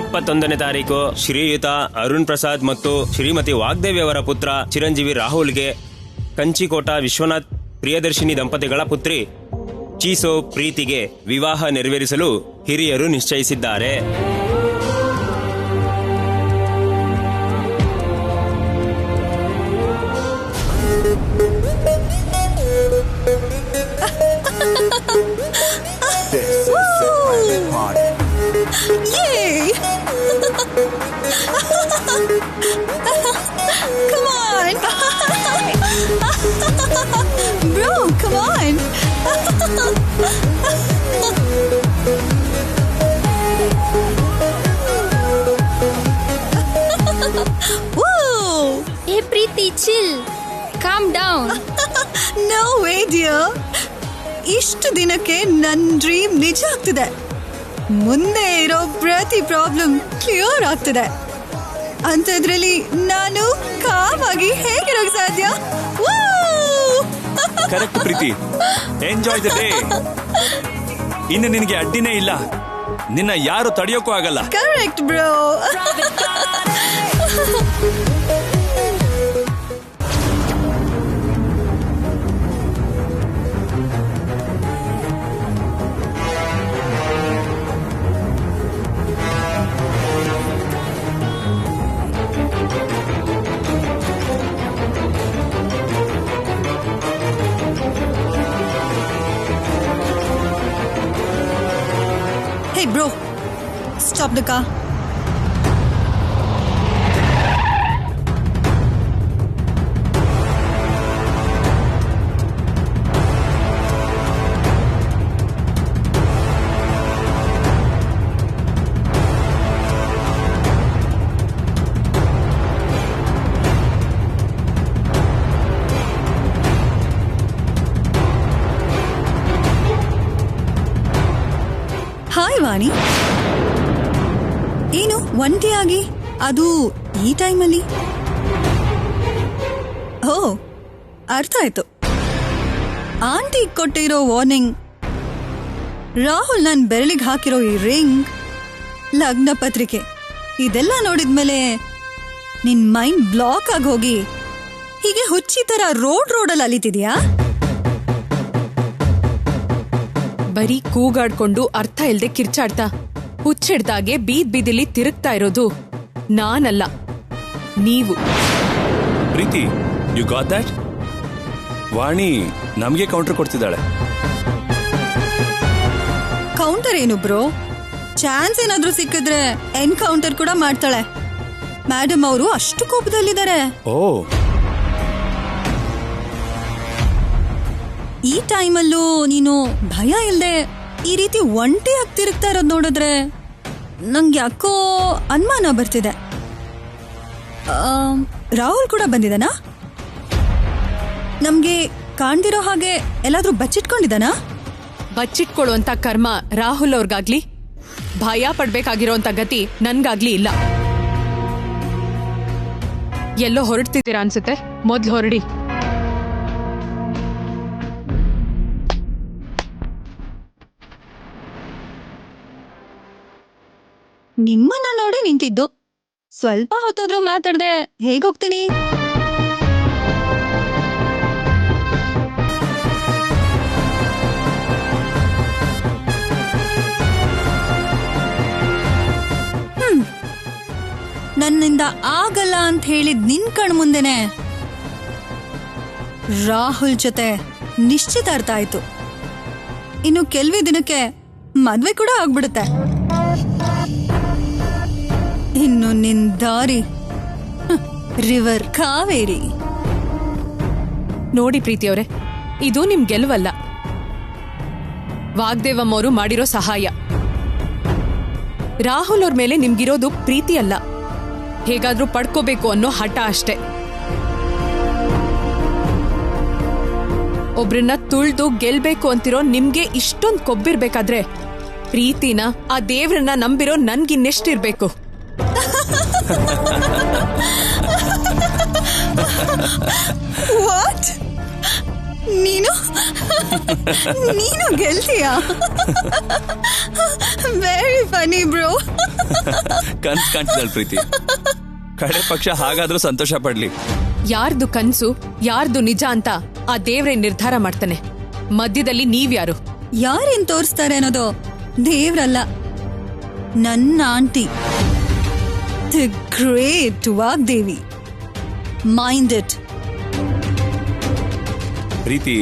ಇಪ್ಪತ್ತೊಂದನೇ ತಾರೀಕು ಶ್ರೀಯುತ ಅರುಣ್ ಪ್ರಸಾದ್ ಮತ್ತು ಶ್ರೀಮತಿ ವಾಗ್ದೇವಿ ಅವರ ಪುತ್ರ ಚಿರಂಜೀವಿ ರಾಹುಲ್ಗೆ ಕಂಚಿಕೋಟ ವಿಶ್ವನಾಥ್ ಪ್ರಿಯದರ್ಶಿನಿ ದಂಪತಿಗಳ ಪುತ್ರಿ ಚೀಸೋ ಪ್ರೀತಿಗೆ ವಿವಾಹ ನೆರವೇರಿಸಲು ಹಿರಿಯರು ನಿಶ್ಚಯಿಸಿದ್ದಾರೆ. This is a private party. Yay! Come on! Bro, come on! Woo! Hey Preeti, chill. Calm down. No way, dear. ಇಷ್ಟು ದಿನಕ್ಕೆ ನನ್ನ ಡ್ರೀಮ್ ನಿಜ ಆಗ್ತಿದೆ. ಮುಂದೆ ಇರೋ ಪ್ರತಿ ಪ್ರಾಬ್ಲಮ್ ಕ್ಲಿಯರ್ ಆಗ್ತಿದೆ. ಅಂಥದ್ರಲ್ಲಿ ನಾನು ಕಾಮ್ ಆಗಿ ಹೇಗಿರೋಕ್ ಸಾಧ್ಯ? Correct Preethi. Enjoy the day. ಇನ್ನು ನಿನಗೆ ಅಡ್ಡಿನೇ ಇಲ್ಲ. ನಿನ್ನ ಯಾರು ತಡೆಯೋಕ್ಕೂ ಆಗಲ್ಲ. Correct bro. Hey bro, stop the car. Hi Vani, ಏನು ಒಂಟಿಯಾಗಿ, ಅದು ಈ ಟೈಮಲ್ಲಿ? ಓ, ಅರ್ಥ ಆಯ್ತು. ಆಂಟಿ ಕೊಟ್ಟಿರೋ ವಾರ್ನಿಂಗ್, ರಾಹುಲ್ ನನ್ ಬೆರಳಿಗೆ ಹಾಕಿರೋ ಈ ರಿಂಗ್, ಲಗ್ನ ಪತ್ರಿಕೆ ಇದೆಲ್ಲ ನೋಡಿದ್ಮೇಲೆ ನಿನ್ ಮೈಂಡ್ ಬ್ಲಾಕ್ ಆಗಿ ಹೋಗಿ ಹೀಗೆ ಹುಚ್ಚಿ ತರ ರೋಡಲ್ಲಿ ಅಲಿತಿದ್ಯಾ? ಬರೀ ಕೂಗಾಡ್ಕೊಂಡು ಅರ್ಥ ಇಲ್ದೆ ಕಿರ್ಚಾಡ್ತಾ ಹುಚ್ಚಿಡ್ದಾಗೆ ಬೀದಿಲಿ ತಿರುಗ್ತಾ ಇರೋದು ನಾನಲ್ಲ, ನೀವು. ಪ್ರೀತಿ, ಯು ಗಾಟ್ ದಟ್? ವಾಣಿ ನಮಗೆ ಕೌಂಟರ್ ಕೊಡ್ತಿದ್ದಾಳೆ. ಕೌಂಟರ್ ಏನು ಬ್ರೋ? ಚಾನ್ಸ್ ಏನಾದ್ರೂ ಸಿಕ್ಕಿದ್ರೆ ಎನ್ಕೌಂಟರ್ ಕೂಡ ಮಾಡ್ತಾಳೆ. ಮೇಡಮ್ ಅವರು ಅಷ್ಟು ಕೋಪದಲ್ಲಿದ್ದಾರೆ. ಓ, ಈ ಟೈಮಲ್ಲೂ ನೀನು ಭಯ ಇಲ್ದೆ ಈ ರೀತಿ ಒಂಟಿ ಆಗ್ತಿರುತ್ತಾ ಇರೋದು ನೋಡಿದ್ರೆ ನಂಗೆ ಯಾಕೋ ಅನುಮಾನ ಬರ್ತಿದೆ. ರಾಹುಲ್ ಕೂಡ ಬಂದಿದ್ದಾನಾ? ನಮ್ಗೆ ಕಾಣ್ದಿರೋ ಹಾಗೆ ಎಲ್ಲಾದ್ರೂ ಬಚ್ಚಿಟ್ಕೊಂಡಿದ್ದಾನಾ? ಬಚ್ಚಿಟ್ಕೊಳ್ಳುವಂತ ಕರ್ಮ ರಾಹುಲ್ ಅವ್ರಿಗಾಗ್ಲಿ, ಭಯ ಪಡ್ಬೇಕಾಗಿರೋಂತ ಗತಿ ನನ್ಗಾಗ್ಲಿ ಇಲ್ಲ. ಎಲ್ಲೋ ಹೊರಡ್ತಿದ್ದೀರಾ ಅನ್ಸುತ್ತೆ, ಮೊದ್ಲು ಹೊರಡಿ. ನಿಮ್ಮನ್ನ ನೋಡಿ ನಿಂತಿದ್ದು, ಸ್ವಲ್ಪ ಹೊತ್ತಾದ್ರೂ ಮಾತಾಡ್ದೆ ಹೇಗೋಗ್ತೀನಿ? ನನ್ನಿಂದ ಆಗಲ್ಲ ಅಂತ ಹೇಳಿದ್ ನಿನ್ ಕಣ್ ಮುಂದೆನೆ ರಾಹುಲ್ ಜೊತೆ ನಿಶ್ಚಿತಾರ್ಥ ಆಯ್ತು. ಇನ್ನು ಕೆಲವೇ ದಿನಕ್ಕೆ ಮದ್ವೆ ಕೂಡ ಆಗ್ಬಿಡುತ್ತೆ. ಇನ್ನು ನಿನ್ ದಾರಿ ರಿವರ್ ಕಾವೇರಿ. ನೋಡಿ ಪ್ರೀತಿಯವರೇ, ಇದು ನಿಮ್ ಗೆಲುವಲ್ಲ, ವಾಗ್ದೇವಮ್ ಅವರು ಮಾಡಿರೋ ಸಹಾಯ. ರಾಹುಲ್ ಅವ್ರ ಮೇಲೆ ನಿಮ್ಗಿರೋದು ಪ್ರೀತಿ ಅಲ್ಲ, ಹೇಗಾದ್ರೂ ಪಡ್ಕೋಬೇಕು ಅನ್ನೋ ಹಠ ಅಷ್ಟೇ. ಒಬ್ರನ್ನ ತುಳ್ದು ಗೆಲ್ಬೇಕು ಅಂತಿರೋ ನಿಮ್ಗೆ ಇಷ್ಟೊಂದು ಕೊಬ್ಬಿರ್ಬೇಕಾದ್ರೆ ಪ್ರೀತಿನ, ಆ ದೇವ್ರನ್ನ ನಂಬಿರೋ ನನ್ಗಿನ್ನೆಷ್ಟಿರ್ಬೇಕು? ವಾಟ್? ನೀನು ಗೆಲ್ತೀಯಾ? Very Ghani bro. ಕನ್ಸ್ ಕಾಣ್ತಿದ್ದಾಳೆ ಪ್ರೀತಿ. ಕಡೆ ಪಕ್ಷ ಹಾಗಾದ್ರೂ ಸಂತೋಷ ಪಡ್ಲಿ. ಯಾರ್ದು ಕನ್ಸು ಯಾರ್ದು ನಿಜ ಅಂತ ಆ ದೇವ್ರೇ ನಿರ್ಧಾರ ಮಾಡ್ತಾನೆ. ಮಧ್ಯದಲ್ಲಿ ನೀವ್ಯಾರು? ಯಾರೇನ್ ತೋರಿಸ್ತಾರೆ ಅನ್ನೋದು ದೇವ್ರಲ್ಲ, ನನ್ನ aunty, the great Vagdevi. Mind it. Preethi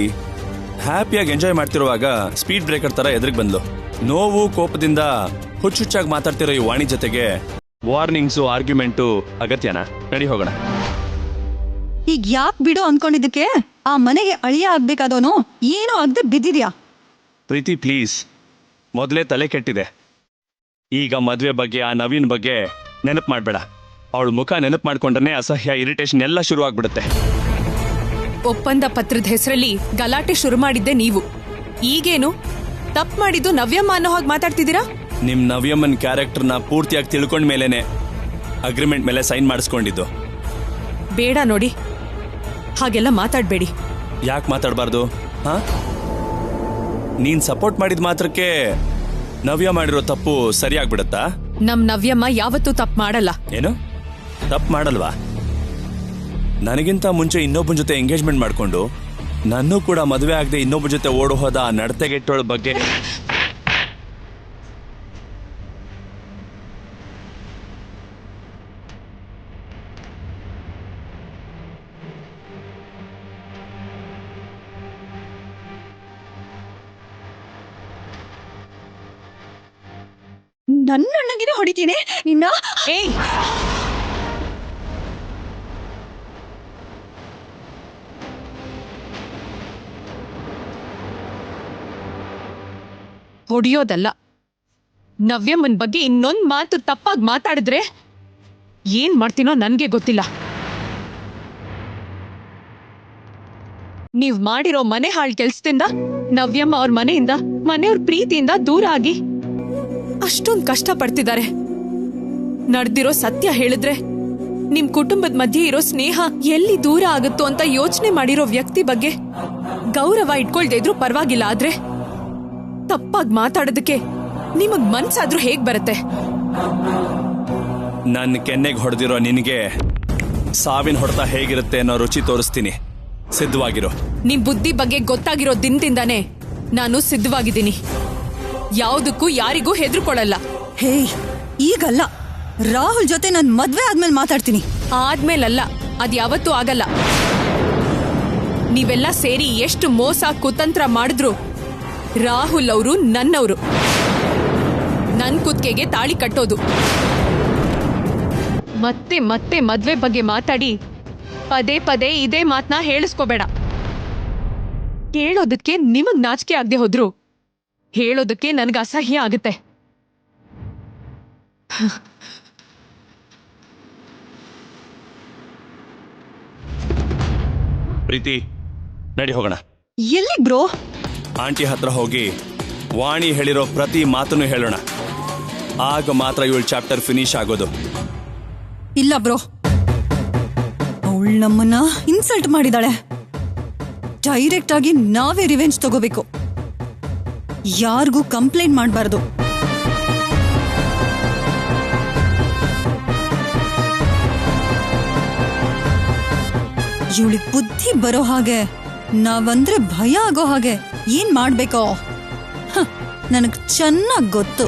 ಹ್ಯಾಪಿಯಾಗಿ ಎಂಜಾಯ್ ಮಾಡ್ತಿರುವಾಗ ಸ್ಪೀಡ್ ಬ್ರೇಕರ್ ತರ ಎದುರಿಗೆ ಬಂದ್ಲು. ನೋವು ಕೋಪದಿಂದ ಹುಚ್ಚುಚ್ಚಾಗಿ ಮಾತಾಡ್ತಿರೋ ಈ ವಾಣಿ ಜೊತೆಗೆ ವಾರ್ನಿಂಗ್ಸು ಆರ್ಗ್ಯುಮೆಂಟು ಅಗತ್ಯನಾ? ನಡಿ ಹೋಗೋಣ. ಈಗ ಯಾಕೆ ಬಿಡು ಅನ್ಕೊಂಡಿದ್ದಕ್ಕೆ ಆ ಮನೆಗೆ ಅಳಿಯ ಆಗ್ಬೇಕಾದವನು ಏನೋ ಆಗದೆ ಬಿದ್ದಿದ್ಯಾ. ಪ್ರೀತಿ ಪ್ಲೀಸ್, ಮೊದಲೇ ತಲೆ ಕೆಟ್ಟಿದೆ. ಈಗ ಮದುವೆ ಬಗ್ಗೆ, ಆ ನವೀನ್ ಬಗ್ಗೆ ನೆನಪು ಮಾಡಬೇಡ. ಅವಳ ಮುಖ ನೆನಪು ಮಾಡ್ಕೊಂಡ್ರೆ ಅಸಹ್ಯ, ಇರಿಟೇಷನ್ ಎಲ್ಲ ಶುರು ಆಗ್ಬಿಡುತ್ತೆ. ಒಪ್ಪಂದ ಪತ್ರದ ಹೆಸರಲ್ಲಿ ಗಲಾಟೆ ಶುರು ಮಾಡಿದ್ದೆ ನೀವು. ಈಗೇನು ತಪ್ಪು ಮಾಡಿದ್ದು ನವ್ಯಮ್ಮ ಅನ್ನೋ ಹಾಗೆ ಮಾತಾಡ್ತಿದ್ದೀರಾ? ನಿಮ್ ನವ್ಯಮ್ಮನ್ ಕ್ಯಾರೆಕ್ಟರ್ನ ಪೂರ್ತಿಯಾಗಿ ತಿಳ್ಕೊಂಡ ಮೇಲೇನೆ ಅಗ್ರಿಮೆಂಟ್ ಮೇಲೆ ಸೈನ್ ಮಾಡಿಸ್ಕೊಂಡಿದ್ದು. ಬೇಡ ನೋಡಿ, ಹಾಗೆಲ್ಲ ಮಾತಾಡ್ಬೇಡಿ. ಯಾಕೆ ಮಾತಾಡಬಾರ್ದು? ಹಾ, ನೀನ್ ಸಪೋರ್ಟ್ ಮಾಡಿದ ಮಾತ್ರಕ್ಕೆ ನವ್ಯ ಮಾಡಿರೋ ತಪ್ಪು ಸರಿಯಾಗ್ಬಿಡತ್ತಾ? ನಮ್ ನವ್ಯಮ್ಮ ಯಾವತ್ತೂ ತಪ್ಪು ಮಾಡಲ್ಲ. ಏನು ತಪ್ಪು ಮಾಡಲ್ವಾ? ನನಗಿಂತ ಮುಂಚೆ ಇನ್ನೊಬ್ಬನ ಜೊತೆ ಎಂಗೇಜ್ಮೆಂಟ್ ಮಾಡ್ಕೊಂಡು ನನ್ನೂ ಕೂಡ ಮದುವೆ ಆಗದೆ ಇನ್ನೊಬ್ಬನ ಜೊತೆ ಓಡು ಹೋದ ಆ ನಡತೆಗೆಟ್ಟೋಳ ಬಗ್ಗೆ ನನ್ನ ಅಣ್ಣಗಿನೇ ಹೊಡಿತೀನಿ ನಿನ್ನ. ಏಯ್, ಹೊಡಿಯೋದಲ್ಲ, ನವ್ಯಮ್ಮನ್ ಬಗ್ಗೆ ಇನ್ನೊಂದ್ ಮಾತು ತಪ್ಪಾಗಿ ಮಾತಾಡಿದ್ರೆ ಏನ್ ಮಾಡ್ತೀನೋ ನನ್ಗೆ ಗೊತ್ತಿಲ್ಲ. ನೀವ್ ಮಾಡಿರೋ ಮನೆ ಹಾಳ್ ಕೆಲ್ಸದಿಂದ ನವ್ಯಮ್ಮ ಅವ್ರ ಮನೆಯಿಂದ, ಮನೆಯವ್ರ ಪ್ರೀತಿಯಿಂದ ದೂರ ಆಗಿ ಅಷ್ಟೊಂದ್ ಕಷ್ಟ ಪಡ್ತಿದ್ದಾರೆ. ನಡೆದಿರೋ ಸತ್ಯ ಹೇಳಿದ್ರೆ ನಿಮ್ ಕುಟುಂಬದ ಮಧ್ಯೆ ಇರೋ ಸ್ನೇಹ ಎಲ್ಲಿ ದೂರ ಆಗುತ್ತೋ ಅಂತ ಯೋಚನೆ ಮಾಡಿರೋ ವ್ಯಕ್ತಿ ಬಗ್ಗೆ ಗೌರವ ಇಟ್ಕೊಳ್ದೇ ಇದ್ರು ಪರವಾಗಿಲ್ಲ, ಆದ್ರೆ ತಪ್ಪಾಗಿ ಮಾತಾಡೋದಕ್ಕೆ ನಿಮಗ್ ಮನ್ಸಾದ್ರೂ ಹೇಗ್ ಬರುತ್ತೆ? ನನ್ನ ಕೆನ್ನೆಗೆ ಹೊಡೆದಿರೋ ನಿನಗೆ ಸಾವಿನ ಹೊಡೆತ ಹೇಗಿರುತ್ತೆ ಅನ್ನೋ ರುಚಿ ತೋರಿಸ್ತೀನಿ. ಸಿದ್ಧವಾಗಿರೋ. ನಿಮ್ ಬುದ್ಧಿ ಬಗ್ಗೆ ಗೊತ್ತಾಗಿರೋ ದಿನದಿಂದಾನೇ ನಾನು ಸಿದ್ಧವಾಗಿದ್ದೀನಿ. ಯಾವುದಕ್ಕೂ ಯಾರಿಗೂ ಹೆದರ್ಕೊಳ್ಳಲ್ಲ. ಹೇ, ಈಗಲ್ಲ, ರಾಹುಲ್ ಜೊತೆ ನನ್ ಮದ್ವೆ ಆದ್ಮೇಲೆ ಮಾತಾಡ್ತೀನಿ. ಆದ್ಮೇಲಲ್ಲ, ಅದ್ ಯಾವತ್ತೂ ಆಗಲ್ಲ. ನೀವೆಲ್ಲ ಸೇರಿ ಎಷ್ಟು ಮೋಸ ಕುತಂತ್ರ ಮಾಡಿದ್ರು ರಾಹುಲ್ ಅವರು ನನ್ನವರು. ನನ್ ಕುತ್ತಿಗೆಗೆ ತಾಳಿ ಕಟ್ಟೋದು. ಮತ್ತೆ ಮತ್ತೆ ಮದ್ವೆ ಬಗ್ಗೆ ಮಾತಾಡಿ ಪದೇ ಪದೇ ಇದೇ ಮಾತನ್ನ ಹೇಳಿಸ್ಕೋಬೇಡ. ಕೇಳೋದಕ್ಕೆ ನಿಮಗ್ ನಾಚಿಕೆ ಆಗದೆ ಹೋದ್ರು ಹೇಳೋದಕ್ಕೆ ನನ್ಗೆ ಅಸಹ್ಯ ಆಗುತ್ತೆ. ಪ್ರೀತಿ, ನಡಿ ಹೋಗೋಣ. ಎಲ್ಲಿ ಬ್ರೋ? ಆಂಟಿ ಹತ್ರ ಹೋಗಿ ವಾಣಿ ಹೇಳಿರೋ ಪ್ರತಿ ಮಾತನ್ನು ಹೇಳೋಣ. ಆಗ ಮಾತ್ರ ಇವಳು ಚಾಪ್ಟರ್ ಫಿನಿಶ್ ಆಗೋದು. ಇಲ್ಲ ಬ್ರೋ, ಅವಳು ನಮ್ಮನ್ನ ಇನ್ಸಲ್ಟ್ ಮಾಡಿದಾಳೆ. ಡೈರೆಕ್ಟ್ ಆಗಿ ನಾವೇ ರಿವೆಂಜ್ ತಗೋಬೇಕು. ಯಾರಿಗೂ ಕಂಪ್ಲೇಂಟ್ ಮಾಡಬಾರ್ದು. ಇವಳಿಗೆ ಬುದ್ಧಿ ಬರೋ ಹಾಗೆ, ನಾವಂದ್ರೆ ಭಯ ಆಗೋ ಹಾಗೆ ಏನ್ ಮಾಡ್ಬೇಕೋ ನನಗ್ ಚೆನ್ನಾಗ್ ಗೊತ್ತು.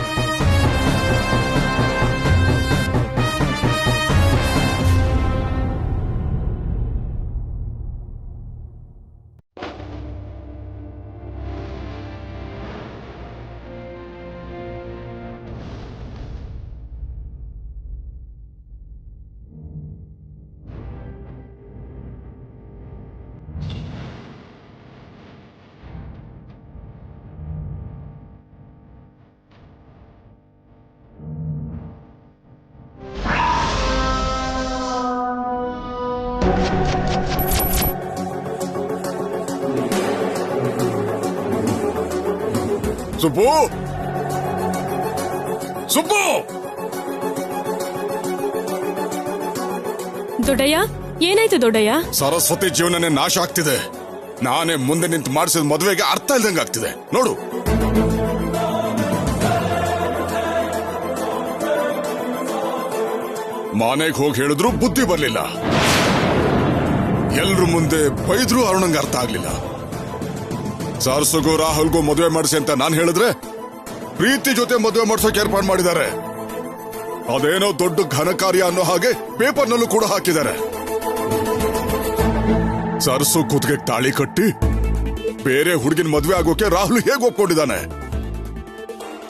ಸುಬ್ಬು, ಸುಬ್ಬು! ದೊಡ್ಡಯ್ಯ, ಏನಾಯ್ತು ದೊಡ್ಡಯ್ಯ? ಸರಸ್ವತಿ ಜೀವನನೇ ನಾಶ ಆಗ್ತಿದೆ. ನಾನೇ ಮುಂದೆ ನಿಂತು ಮಾಡಿಸಿದ ಮದುವೆಗೆ ಅರ್ಥ ಇಲ್ದಂಗೆ ಆಗ್ತಿದೆ ನೋಡು. ಮನೆಗೆ ಹೋಗಿ ಹೇಳಿದ್ರು ಬುದ್ಧಿ ಬರ್ಲಿಲ್ಲ. ಎಲ್ರು ಮುಂದೆ ಬೈದ್ರು ಅರುಣಂಗೆ ಅರ್ಥ ಆಗ್ಲಿಲ್ಲ. ಸರ್ಸುಗೂ ರಾಹುಲ್ಗೂ ಮದುವೆ ಮಾಡಿಸಿ ಅಂತ ನಾನು ಹೇಳಿದ್ರೆ ಪ್ರೀತಿ ಜೊತೆ ಮದುವೆ ಮಾಡಿಸೋಕೆ ಏರ್ಪಾಡು ಮಾಡಿದ್ದಾರೆ. ಅದೇನೋ ದೊಡ್ಡ ಘನ ಕಾರ್ಯ ಅನ್ನೋ ಹಾಗೆ ಪೇಪರ್ನಲ್ಲೂ ಕೂಡ ಹಾಕಿದ್ದಾರೆ. ಸರ್ಸು ಕುತ್ತಿಗೆ ತಾಳಿ ಕಟ್ಟಿ ಬೇರೆ ಹುಡುಗಿನ ಮದುವೆ ಆಗೋಕೆ ರಾಹುಲ್ ಹೇಗೆ ಒಪ್ಕೊಂಡಿದ್ದಾನೆ?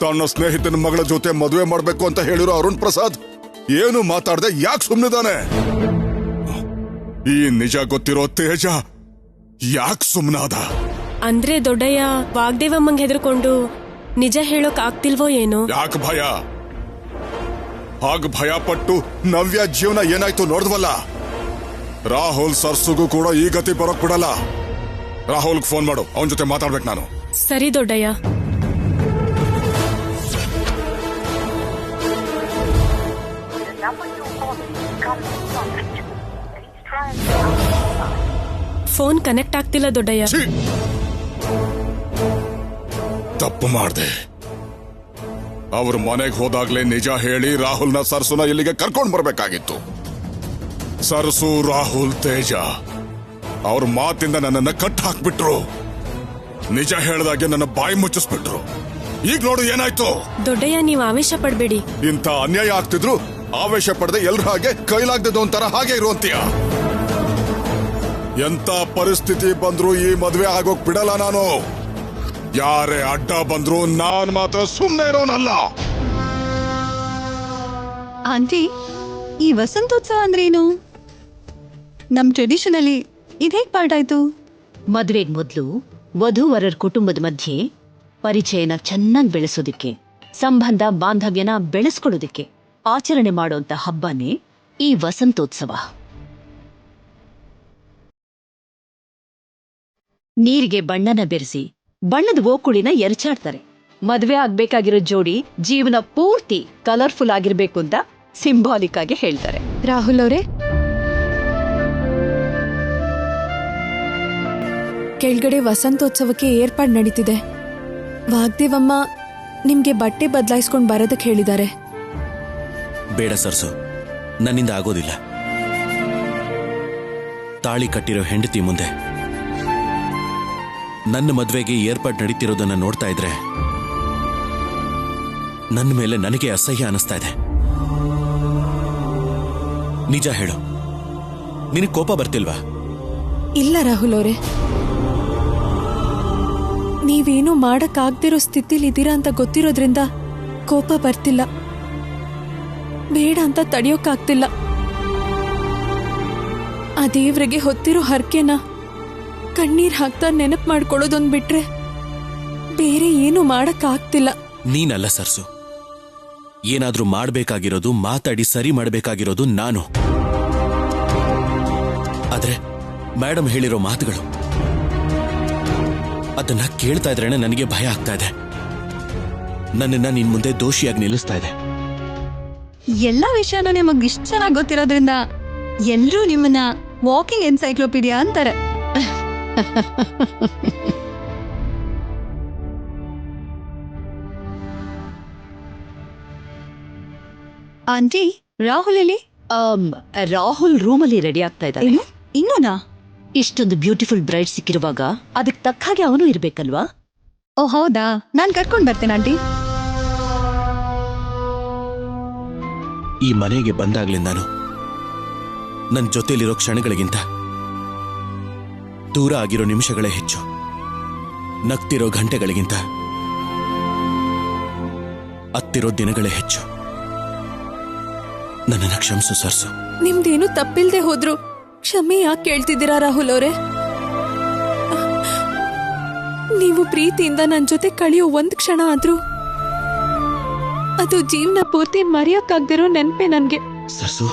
ತನ್ನ ಸ್ನೇಹಿತನ ಮಗಳ ಜೊತೆ ಮದುವೆ ಮಾಡ್ಬೇಕು ಅಂತ ಹೇಳಿರೋ ಅರುಣ್ ಪ್ರಸಾದ್ ಏನು ಮಾತಾಡದೆ ಯಾಕೆ ಸುಮ್ನಿದಾನೆ? ಈ ನಿಜ ಗೊತ್ತಿರೋ ತೇಜ ಯಾಕೆ ಸುಮ್ನಾದ? ಅಂದ್ರೆ ದೊಡ್ಡಯ್ಯ ವಾಗ್ದೇವಮ್ಮಂಗ್ ಹೆದರ್ಕೊಂಡು ನಿಜ ಹೇಳೋಕ್ ಆಗ್ತಿಲ್ವೋ ಏನೋ? ಯಾಕೆ ಭಯ? ಹಾಗ ಭಯ ಪಟ್ಟು ನವ್ಯ ಜೀವನ ಏನಾಯ್ತು ನೋಡ್ದವಲ್ಲ. ರಾಹುಲ್ ಸರ್ಸುಗೂ ಕೂಡ ಈ ಗತಿ ಬರೋಕ್ ಬಿಡಲ್ಲ. ರಾಹುಲ್ಗೆ ಫೋನ್ ಮಾಡು, ಅವನ ಜೊತೆ ಮಾತಾಡ್ಬೇಕು ನಾನು. ಸರಿ ದೊಡ್ಡಯ್ಯ. ಫೋನ್ ಕನೆಕ್ಟ್ ಆಗ್ತಿಲ್ಲ ದೊಡ್ಡಯ್ಯ. ತಪ್ಪು ಮಾಡ್ದೆ. ಅವ್ರ ಮನೆಗೆ ಹೋದಾಗ್ಲೇ ನಿಜ ಹೇಳಿ ರಾಹುಲ್ನ ಸರ್ಸುನ ಇಲ್ಲಿಗೆ ಕರ್ಕೊಂಡ್ ಬರ್ಬೇಕಾಗಿತ್ತು. ಸರ್ಸು, ರಾಹುಲ್, ತೇಜ ಅವ್ರ ಮಾತಿಂದ ನನ್ನನ್ನ ಕಟ್ ಹಾಕ್ಬಿಟ್ರು. ನಿಜ ಹೇಳ್ದಾಗೆ ನನ್ನ ಬಾಯಿ ಮುಚ್ಚಿಸ್ಬಿಟ್ರು. ಈಗ ನೋಡು ಏನಾಯ್ತು. ದೊಡ್ಡಯ್ಯ, ನೀವು ಆವೇಶ ಪಡ್ಬೇಡಿ. ಇಂಥ ಅನ್ಯಾಯ ಆಗ್ತಿದ್ರು ಆವೇಶ ಪಡೆದೆ ಎಲ್ರ ಹಾಗೆ ಕೈಲಾಗ್ದದ ಒಂಥರ ಹಾಗೆ ಇರುವಂತೀಯ. ಎಂತ ಪರಿಸ್ಥಿತಿ ಬಂದ್ರು ಈ ಮದ್ವೆ ಆಗೋಕ್ ಬಿಡಲ್ಲ ನಾನು. ಯಾರೇ ಅಡ್ಡ ಬಂದ್ರು ನಾನ್ ಮಾತ್ರ ಸುಮ್ಮನೆ ಇರೋನಲ್ಲ. ಆಂಟಿ, ಈ ವಸಂತೋತ್ಸವ ಅಂದ್ರೇನು? ನಮ್ ಟ್ರೆಡಿಷನಲ್ಲಿ ಇದೇಗ್ ಪಾರ್ಟ್ ಆಯ್ತು? ಮದ್ವೆಗ್ ಮೊದ್ಲು ವಧುವರರ ಕುಟುಂಬದ ಮಧ್ಯೆ ಪರಿಚಯನ ಚೆನ್ನಾಗಿ ಬೆಳೆಸೋದಿಕ್ಕೆ, ಸಂಬಂಧ ಬಾಂಧವ್ಯನ ಬೆಳೆಸ್ಕೊಳ್ಳೋದಿಕ್ಕೆ ಆಚರಣೆ ಮಾಡೋಂಥ ಹಬ್ಬನೇ ಈ ವಸಂತೋತ್ಸವ. ನೀರಿಗೆ ಬಣ್ಣನ ಬೆರೆಸಿ ಬಣ್ಣದ ಓಕುಳಿನ ಎರಚಾಡ್ತಾರೆ. ಮದ್ವೆ ಆಗ್ಬೇಕಾಗಿರೋ ಜೋಡಿ ಜೀವನ ಪೂರ್ತಿ ಕಲರ್ಫುಲ್ ಆಗಿರ್ಬೇಕು ಅಂತ ಸಿಂಬಾಲಿಕ್ ಆಗಿ ಹೇಳ್ತಾರೆ. ರಾಹುಲ್ ಅವರೇ, ಕೆಳಗಡೆ ವಸಂತೋತ್ಸವಕ್ಕೆ ಏರ್ಪಾಡು ನಡೀತಿದೆ. ವಾಗ್ದೇವಮ್ಮ ನಿಮ್ಗೆ ಬಟ್ಟೆ ಬದಲಾಯಿಸ್ಕೊಂಡು ಬರೋದಕ್ಕೆ ಹೇಳಿದ್ದಾರೆ. ಬೇಡ ಸರ್ಸು, ನನ್ನಿಂದ ಆಗೋದಿಲ್ಲ. ತಾಳಿ ಕಟ್ಟಿರೋ ಹೆಂಡತಿ ಮುಂದೆ ನನ್ನ ಮದ್ವೆಗೆ ಏರ್ಪಾಡು ನಡೀತಿರೋದನ್ನ ನೋಡ್ತಾ ಇದ್ರೆ ನನ್ನ ಮೇಲೆ ನನಗೆ ಅಸಹ್ಯ ಅನಿಸ್ತಾ ಇದೆ. ನಿಜ ಹೇಳು, ನಿನಗೆ ಕೋಪ ಬರ್ತಿಲ್ವಾ? ಇಲ್ಲ ರಾಹುಲ್ ಅವರೇ, ನೀವೇನು ಮಾಡಕ್ಕಾಗ್ದಿರೋ ಸ್ಥಿತಿಲಿದ್ದೀರಾ ಅಂತ ಗೊತ್ತಿರೋದ್ರಿಂದ ಕೋಪ ಬರ್ತಿಲ್ಲ. ಬೇಡ ಅಂತ ತಡೆಯೋಕ್ಕಾಗ್ತಿಲ್ಲ. ಆ ದೇವ್ರಿಗೆ ಹೊತ್ತಿರೋ ಹರಕೆನ ಕಣ್ಣೀರ್ ಹಾಕ್ತಾ ನೆನಪು ಮಾಡ್ಕೊಳ್ಳೋದೊಂದ್ ಬಿಟ್ರೆ ಬೇರೆ ಏನು ಮಾಡಕ್ಕಾಗ್ತಿಲ್ಲ. ನೀನಲ್ಲ ಸರ್ಸು, ಏನಾದ್ರೂ ಮಾಡ್ಬೇಕಾಗಿರೋದು, ಮಾತಾಡಿ ಸರಿ ಮಾಡ್ಬೇಕಾಗಿರೋದು ನಾನು. ಆದ್ರೆ ಮೇಡಮ್ ಹೇಳಿರೋ ಮಾತುಗಳು, ಅದನ್ನ ಕೇಳ್ತಾ ಇದ್ರೇನೆ ನನಗೆ ಭಯ ಆಗ್ತಾ ಇದೆ. ನನ್ನನ್ನ ನಿನ್ ಮುಂದೆ ದೋಷಿಯಾಗಿ ನಿಲ್ಲಿಸ್ತಾ ಇದೆ. ಎಲ್ಲ ವಿಷಯನೂ ನಿಮಗ್ ಇಷ್ಟ ಚೆನ್ನಾಗಿ ಗೊತ್ತಿರೋದ್ರಿಂದ ಎಲ್ರೂ ನಿಮ್ಮನ್ನ ವಾಕಿಂಗ್ ಎನ್ಸೈಕ್ಲೋಪೀಡಿಯಾ ಅಂತಾರೆ. ಆಂಟಿ, ರಾಹುಲ್ ಎಲ್ಲಿ? ರಾಹುಲ್ ರೂಮಲ್ಲಿ ರೆಡಿ ಆಗ್ತಾ ಇದ್ದಾರೆ. ಇನ್ನೂನಾ? ಇಷ್ಟೊಂದು ಬ್ಯೂಟಿಫುಲ್ ಬ್ರೈಡ್ ಸಿಕ್ಕಿರುವಾಗ ಅದಕ್ಕೆ ತಕ್ಕ ಹಾಗೆ ಅವನು ಇರ್ಬೇಕಲ್ವಾ? ಓ ಹೌದಾ, ನಾನ್ ಕರ್ಕೊಂಡ್ ಬರ್ತೇನೆ ಆಂಟಿ. ಈ ಮನೆಗೆ ಬಂದಾಗ್ಲಿಂದಾನು ನನ್ನ ಜೊತೆಲಿರೋ ಕ್ಷಣಗಳಿಗಿಂತ ದೂರ ಆಗಿರೋ ನಿಮಿಷಗಳೇ ಹೆಚ್ಚು. ನಗ್ತಿರೋ ಗಂಟೆಗಳಿಗಿಂತ ಅತ್ತಿರೋ ದಿನಗಳೇ ಹೆಚ್ಚು. ನನ್ನನ್ನು ಕ್ಷಮಿಸು ಸರ್ಸು. ನಿಮ್ದೇನು ತಪ್ಪಿಲ್ದೆ ಹೋದ್ರು ಕ್ಷಮೆ ಯಾಕೆ ಕೇಳ್ತಿದ್ದೀರಾ ರಾಹುಲ್ ಅವರೇ? ನೀವು ಪ್ರೀತಿಯಿಂದ ನನ್ನ ಜೊತೆ ಕಳೆಯೋ ಒಂದ್ ಕ್ಷಣ ಆದ್ರೂ ಅದು ಜೀವನ ಪೂರ್ತಿ ಮರೆಯೋಕ್ಕಾಗ್ದಿರೋ ನೆನ್ಪೆ ನನ್ಗೆ. ಸರ್ಸು,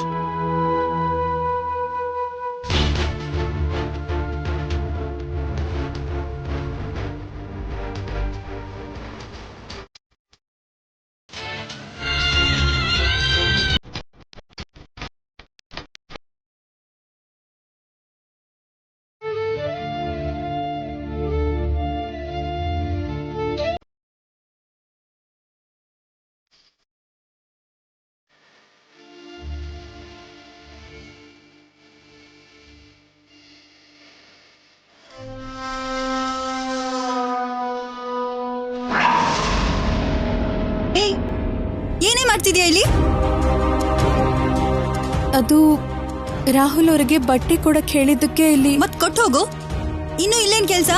ಏನೇ ಮಾಡ್ತಿದ್ಯಾ ಇಲ್ಲಿ? ಅದು ರಾಹುಲ್ ಅವರಿಗೆ ಬಟ್ಟೆ ಕೊಡಕ್ ಹೇಳಿದ್ದಕ್ಕೆ ಇಲ್ಲಿ. ಮತ್ ಕೊಟ್ಟು ಹೋಗು. ಇನ್ನು ಇಲ್ಲೇನ್ ಕೆಲ್ಸ?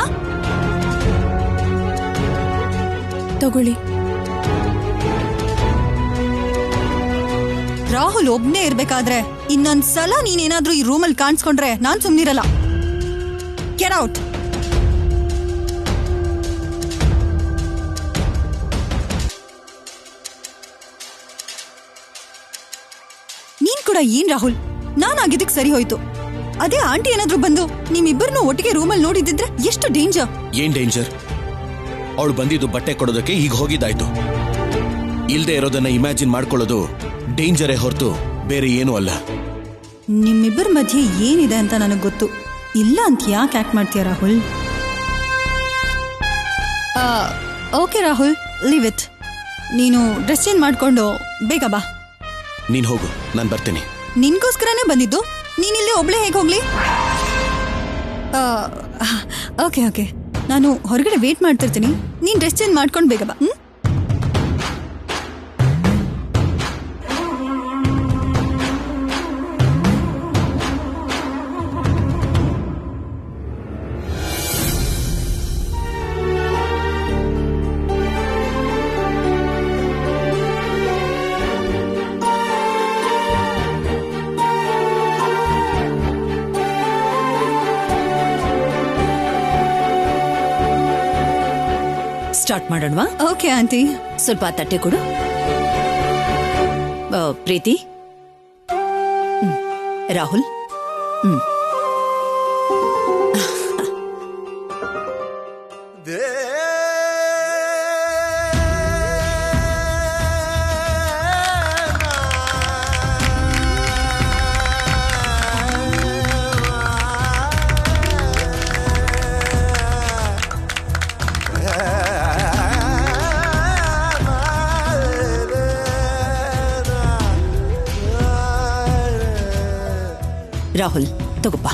ತಗೊಳ್ಳಿ. ರಾಹುಲ್ ಒಬ್ನೇ ಇರ್ಬೇಕಾದ್ರೆ ಇನ್ನೊಂದ್ಸಲ ನೀನೇನಾದ್ರೂ ಈ ರೂಮಲ್ಲಿ ಕಾಣಿಸ್ಕೊಂಡ್ರೆ ನಾನ್ ಸುಮ್ನಿರಲ್ಲ. Get out. ನೀನ್ ಕೂಡ ಏನ್ ರಾಹುಲ್, ನಾನಾಗಿದ್ದಕ್ ಸರಿ ಹೋಯ್ತು. ಅದೇ ಆಂಟಿ ಏನಾದ್ರೂ ಬಂದು ನಿಮ್ಮಿಬ್ಬರನ್ನು ಒಟ್ಟಿಗೆ ರೂಮಲ್ಲಿ ನೋಡಿದ್ರೆ ಎಷ್ಟು ಡೇಂಜರ್. ಏನ್ ಡೇಂಜರ್? ಅವಳು ಬಂದಿದ್ದು ಬಟ್ಟೆ ಕೊಡೋದಕ್ಕೆ ಈಗ ಹೋಗಿದ್ದಾಯ್ತು. ಇಲ್ದೇ ಇರೋದನ್ನ ಇಮ್ಯಾಜಿನ್ ಮಾಡ್ಕೊಳ್ಳೋದು ಡೇಂಜರೇ ಹೊರತು ಬೇರೆ ಏನೂ ಅಲ್ಲ. ನಿಮ್ಮಿಬ್ಬರ ಮಧ್ಯೆ ಏನಿದೆ ಅಂತ ನನಗೆ ಗೊತ್ತು. ಇಲ್ಲ ಅಂತ ಯಾಕೆ ಆಕ್ಟ್ ಮಾಡ್ತೀಯ Rahul? Okay Rahul, leave it. ನೀನು ಡ್ರೆಸ್ ಚೇಂಜ್ ಮಾಡ್ಕೊಂಡು ಬೇಗ ಬಾ. ನೀನ್ ಹೋಗು, ನಾನು ಬರ್ತೀನಿ. ನಿನ್ಗೋಸ್ಕರನೇ ಬಂದಿದ್ದು, ನೀನಿಲ್ಲೇ ಒಬ್ಳೆ ಹೇಗೆ ಹೋಗ್ಲಿ? ಓಕೆ ಓಕೆ, ನಾನು ಹೊರಗಡೆ ವೇಟ್ ಮಾಡ್ತಿರ್ತೀನಿ. ನೀನ್ ಡ್ರೆಸ್ ಚೇಂಜ್ ಮಾಡ್ಕೊಂಡು ಬೇಗ ಬಾ. ಸ್ಟಾರ್ಟ್ ಮಾಡೋಣವಾ? Okay aunty. ಸ್ವಲ್ಪ ತಟ್ಟೆ ಕೊಡು. ಪ್ರೀತಿ, ರಾಹುಲ್, ರಾಹುಲ್ ತಗೋಪ್ಪ.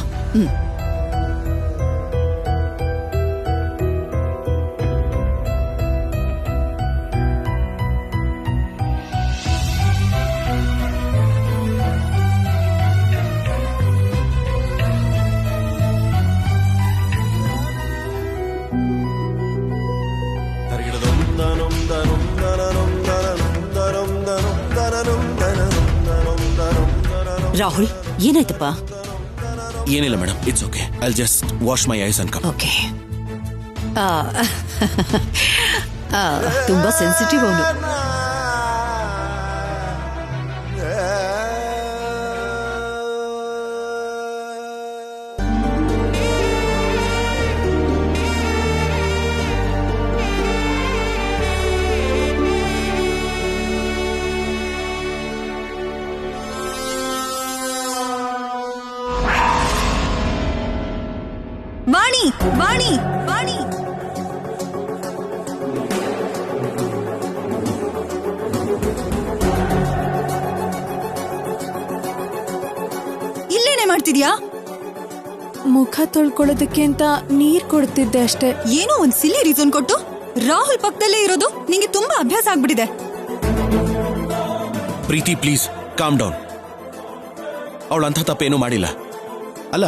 ರಾಹುಲ್, ಏನಾಯ್ತಪ್ಪ? ಏನಿಲ್ಲ madam, it's okay. I just wash my ice and come. Okay. ತುಂಬಾ ಸೆನ್ಸಿಟಿವ್ ಅವನು. ವಾಣಿ, ವಾಣಿ, ವಾಣಿ. ಇಲ್ಲೇನೆ ಮಾಡ್ತಿದ್ಯಾ? ಮುಖ ತೊಳ್ಕೊಳ್ಳೋದಕ್ಕೆ ಅಂತ ನೀರ್ ಕೊಡ್ತಿದ್ದೆ ಅಷ್ಟೇ. ಏನೋ ಒಂದ್ ಸಿಲ್ಲಿ ರೀಸನ್ ಕೊಟ್ಟು ರಾಹುಲ್ ಪಕ್ಕದಲ್ಲೇ ಇರೋದು ನಿಂಗೆ ತುಂಬಾ ಅಭ್ಯಾಸ ಆಗ್ಬಿಟ್ಟಿದೆ. ಪ್ರೀತಿ, ಪ್ಲೀಸ್ ಕಾಮ್ ಡೌನ್. ಅವಳು ಅಂಥ ತಪ್ಪೇನೂ ಮಾಡಿಲ್ಲ. ಅಲ್ಲ,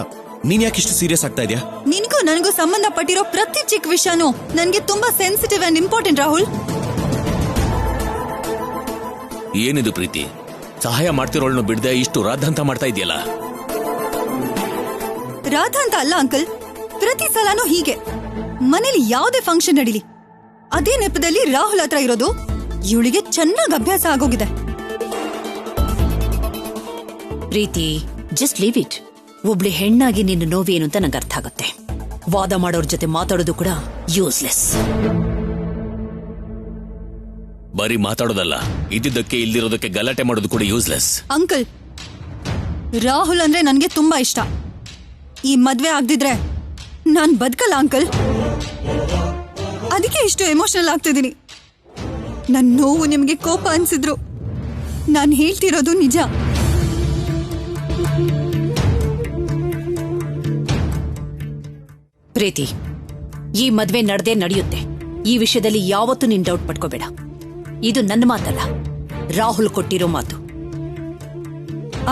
ನೀನ್ ಯಾಕೆ ಇಷ್ಟು ಸೀರಿಯಸ್ ಆಗ್ತಾ ಇದೆಯಾ? ನಿನಗೂ ನನಗೂ ಸಂಬಂಧಪಟ್ಟಿರೋ ಪ್ರತಿ ಚಿಕ್ಕ ವಿಷಯನೂ ನನ್ಗೆ ತುಂಬಾ ಸೆನ್ಸಿಟಿವ್ ಅಂಡ್ ಇಂಪಾರ್ಟೆಂಟ್ ರಾಹುಲ್. ಏನಿದು ಪ್ರೀತಿ, ಸಹಾಯ ಮಾಡ್ತಿರೋಳ್ನು ಬಿಡದೆ ಇಷ್ಟು ರಾಧಾಂತ ಮಾಡ್ತಾ ಇದೆಯಲ್ಲ? ರಾಧ ಅಂತ ಅಲ್ಲ ಅಂಕಲ್, ಪ್ರತಿ ಸಲನೂ ಹೀಗೆ. ಮನೇಲಿ ಯಾವುದೇ ಫಂಕ್ಷನ್ ನಡೀಲಿ, ಅದೇ ನೆಪದಲ್ಲಿ ರಾಹುಲ್ ಹತ್ರ ಇರೋದು ಇವಳಿಗೆ ಚೆನ್ನಾಗಿ ಅಭ್ಯಾಸ ಆಗೋಗಿದೆ. ಪ್ರೀತಿ, ಜಸ್ಟ್ ಲೀವ್ ಇಟ್. ಒಬ್ಳಿ ಹೆಣ್ಣಾಗಿ ನಿನ್ನ ನೋವೇನು ಅಂತ ನಂಗೆ ಅರ್ಥ ಆಗುತ್ತೆ. ವಾದ ಮಾಡೋರ್ ಜೊತೆ ಮಾತಾಡೋದು ಕೂಡ ಯೂಸ್ಲೆಸ್. ಬರೀ ಮಾತಾಡೋದಲ್ಲ, ಇದ್ದಿದ್ದಕ್ಕೆ ಇಲ್ದಿರೋದಕ್ಕೆ ಗಲಾಟೆ ಮಾಡೋದು ಕೂಡ ಯೂಸ್ಲೆಸ್. ಅಂಕಲ್, ರಾಹುಲ್ ಅಂದ್ರೆ ನನ್ಗೆ ತುಂಬಾ ಇಷ್ಟ. ಈ ಮದ್ವೆ ಆಗ್ದಿದ್ರೆ ನಾನ್ ಬದುಕಲ್ಲ ಅಂಕಲ್. ಅದಕ್ಕೆ ಇಷ್ಟು ಎಮೋಷನಲ್ ಆಗ್ತಿದ್ದೀನಿ. ನನ್ ನೋವು ನಿಮ್ಗೆ ಕೋಪ ಅನ್ಸಿದ್ರು ನಾನ್ ಹೇಳ್ತಿರೋದು ನಿಜ. ಪ್ರೀತಿ, ಈ ಮದ್ವೆ ನಡೆದೇ ನಡೆಯುತ್ತೆ. ಈ ವಿಷಯದಲ್ಲಿ ಯಾವತ್ತೂ ನೀನ್ ಡೌಟ್ ಪಡ್ಕೋಬೇಡ. ಇದು ನನ್ನ ಮಾತಲ್ಲ, ರಾಹುಲ್ ಕೊಟ್ಟಿರೋ ಮಾತು.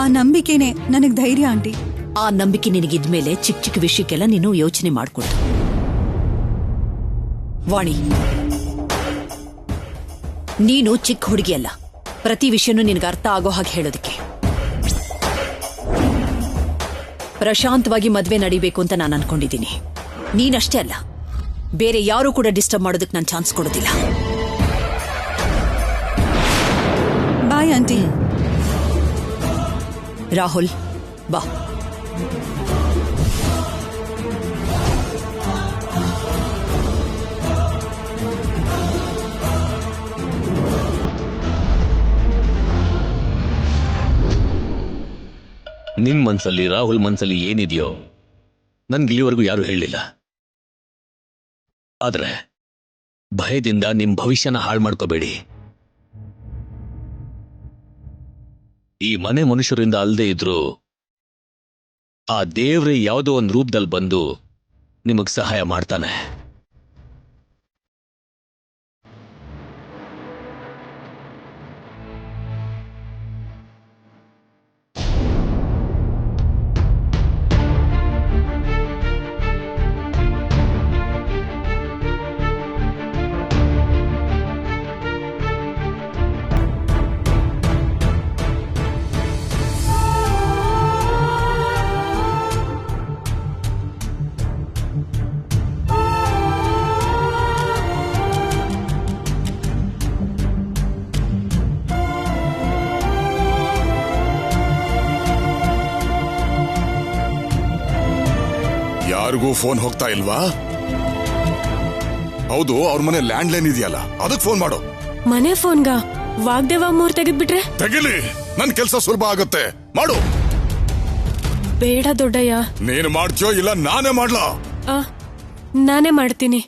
ಆ ನಂಬಿಕೆನೆ ನನಗ್ ಧೈರ್ಯ ಆಂಟಿ. ಆ ನಂಬಿಕೆ ನಿನಗಿದ್ಮೇಲೆ ಚಿಕ್ಕ ಚಿಕ್ಕ ವಿಷಯಕ್ಕೆಲ್ಲ ನೀನು ಯೋಚನೆ ಮಾಡ್ಕೊಳ್ತು. ವಾಣಿ, ನೀನು ಚಿಕ್ಕ ಹುಡುಗಿ ಅಲ್ಲ, ಪ್ರತಿ ವಿಷಯನೂ ನಿನಗೆ ಅರ್ಥ ಆಗೋ ಹಾಗೆ ಹೇಳೋದಕ್ಕೆ. ಪ್ರಶಾಂತವಾಗಿ ಮದ್ವೆ ನಡಿಬೇಕು ಅಂತ ನಾನು ಅನ್ಕೊಂಡಿದ್ದೀನಿ. ನೀನಷ್ಟೇ ಅಲ್ಲ, ಬೇರೆ ಯಾರೂ ಕೂಡ ಡಿಸ್ಟರ್ಬ್ ಮಾಡೋದಕ್ಕೆ ನಾನು ಚಾನ್ಸ್ ಕೊಡೋದಿಲ್ಲ. Bye aunty. ರಾಹುಲ್ ಬಾ. ನಿಮ್ ಮನ್ಸಲ್ಲಿ ರಾಹುಲ್ ಮನ್ಸಲ್ಲಿ ಏನಿದೆಯೋ ನನ್ಗೆ ಇಲ್ಲಿವರೆಗೂ ಯಾರು ಹೇಳಲಿಲ್ಲ. ಆದ್ರೆ ಭಯದಿಂದ ನಿಮ್ ಭವಿಷ್ಯನ ಹಾಳು ಮಾಡ್ಕೋಬೇಡಿ. ಈ ಮನೆ ಮನುಷ್ಯರಿಂದ ಅಲ್ಲದೆ ಇದ್ರು ಆ ದೇವ್ರೆ ಯಾವುದೋ ಒಂದು ರೂಪದಲ್ಲಿ ಬಂದು ನಿಮಗ್ ಸಹಾಯ ಮಾಡ್ತಾನೆ. ಯಾರಿಗೂ ಫೋನ್ ಹೋಗ್ತಾ ಇಲ್ವಾ? ಹೌದು, ಅವ್ರ ಮನೆ ಲ್ಯಾಂಡ್ ಲೈನ್ ಇದೆಯಲ್ಲ, ಅದಕ್ಕೆ ಫೋನ್ ಮಾಡು. ಮನೆ ಫೋನ್ಗ ವಾಗ್ದೇವ ಮೂರ್ ತೆಗೆದ್ಬಿಟ್ರೆ? ತೆಗಿಲಿ, ನನ್ ಕೆಲ್ಸ ಸುಲಭ ಆಗುತ್ತೆ. ಮಾಡು. ಬೇಡ ದೊಡ್ಡಯ್ಯ. ನೀನು ಮಾಡ್ತೀಯೋ ಇಲ್ಲ ನಾನೇ ಮಾಡ್ಲಾ? ನಾನೇ ಮಾಡ್ತೀನಿ.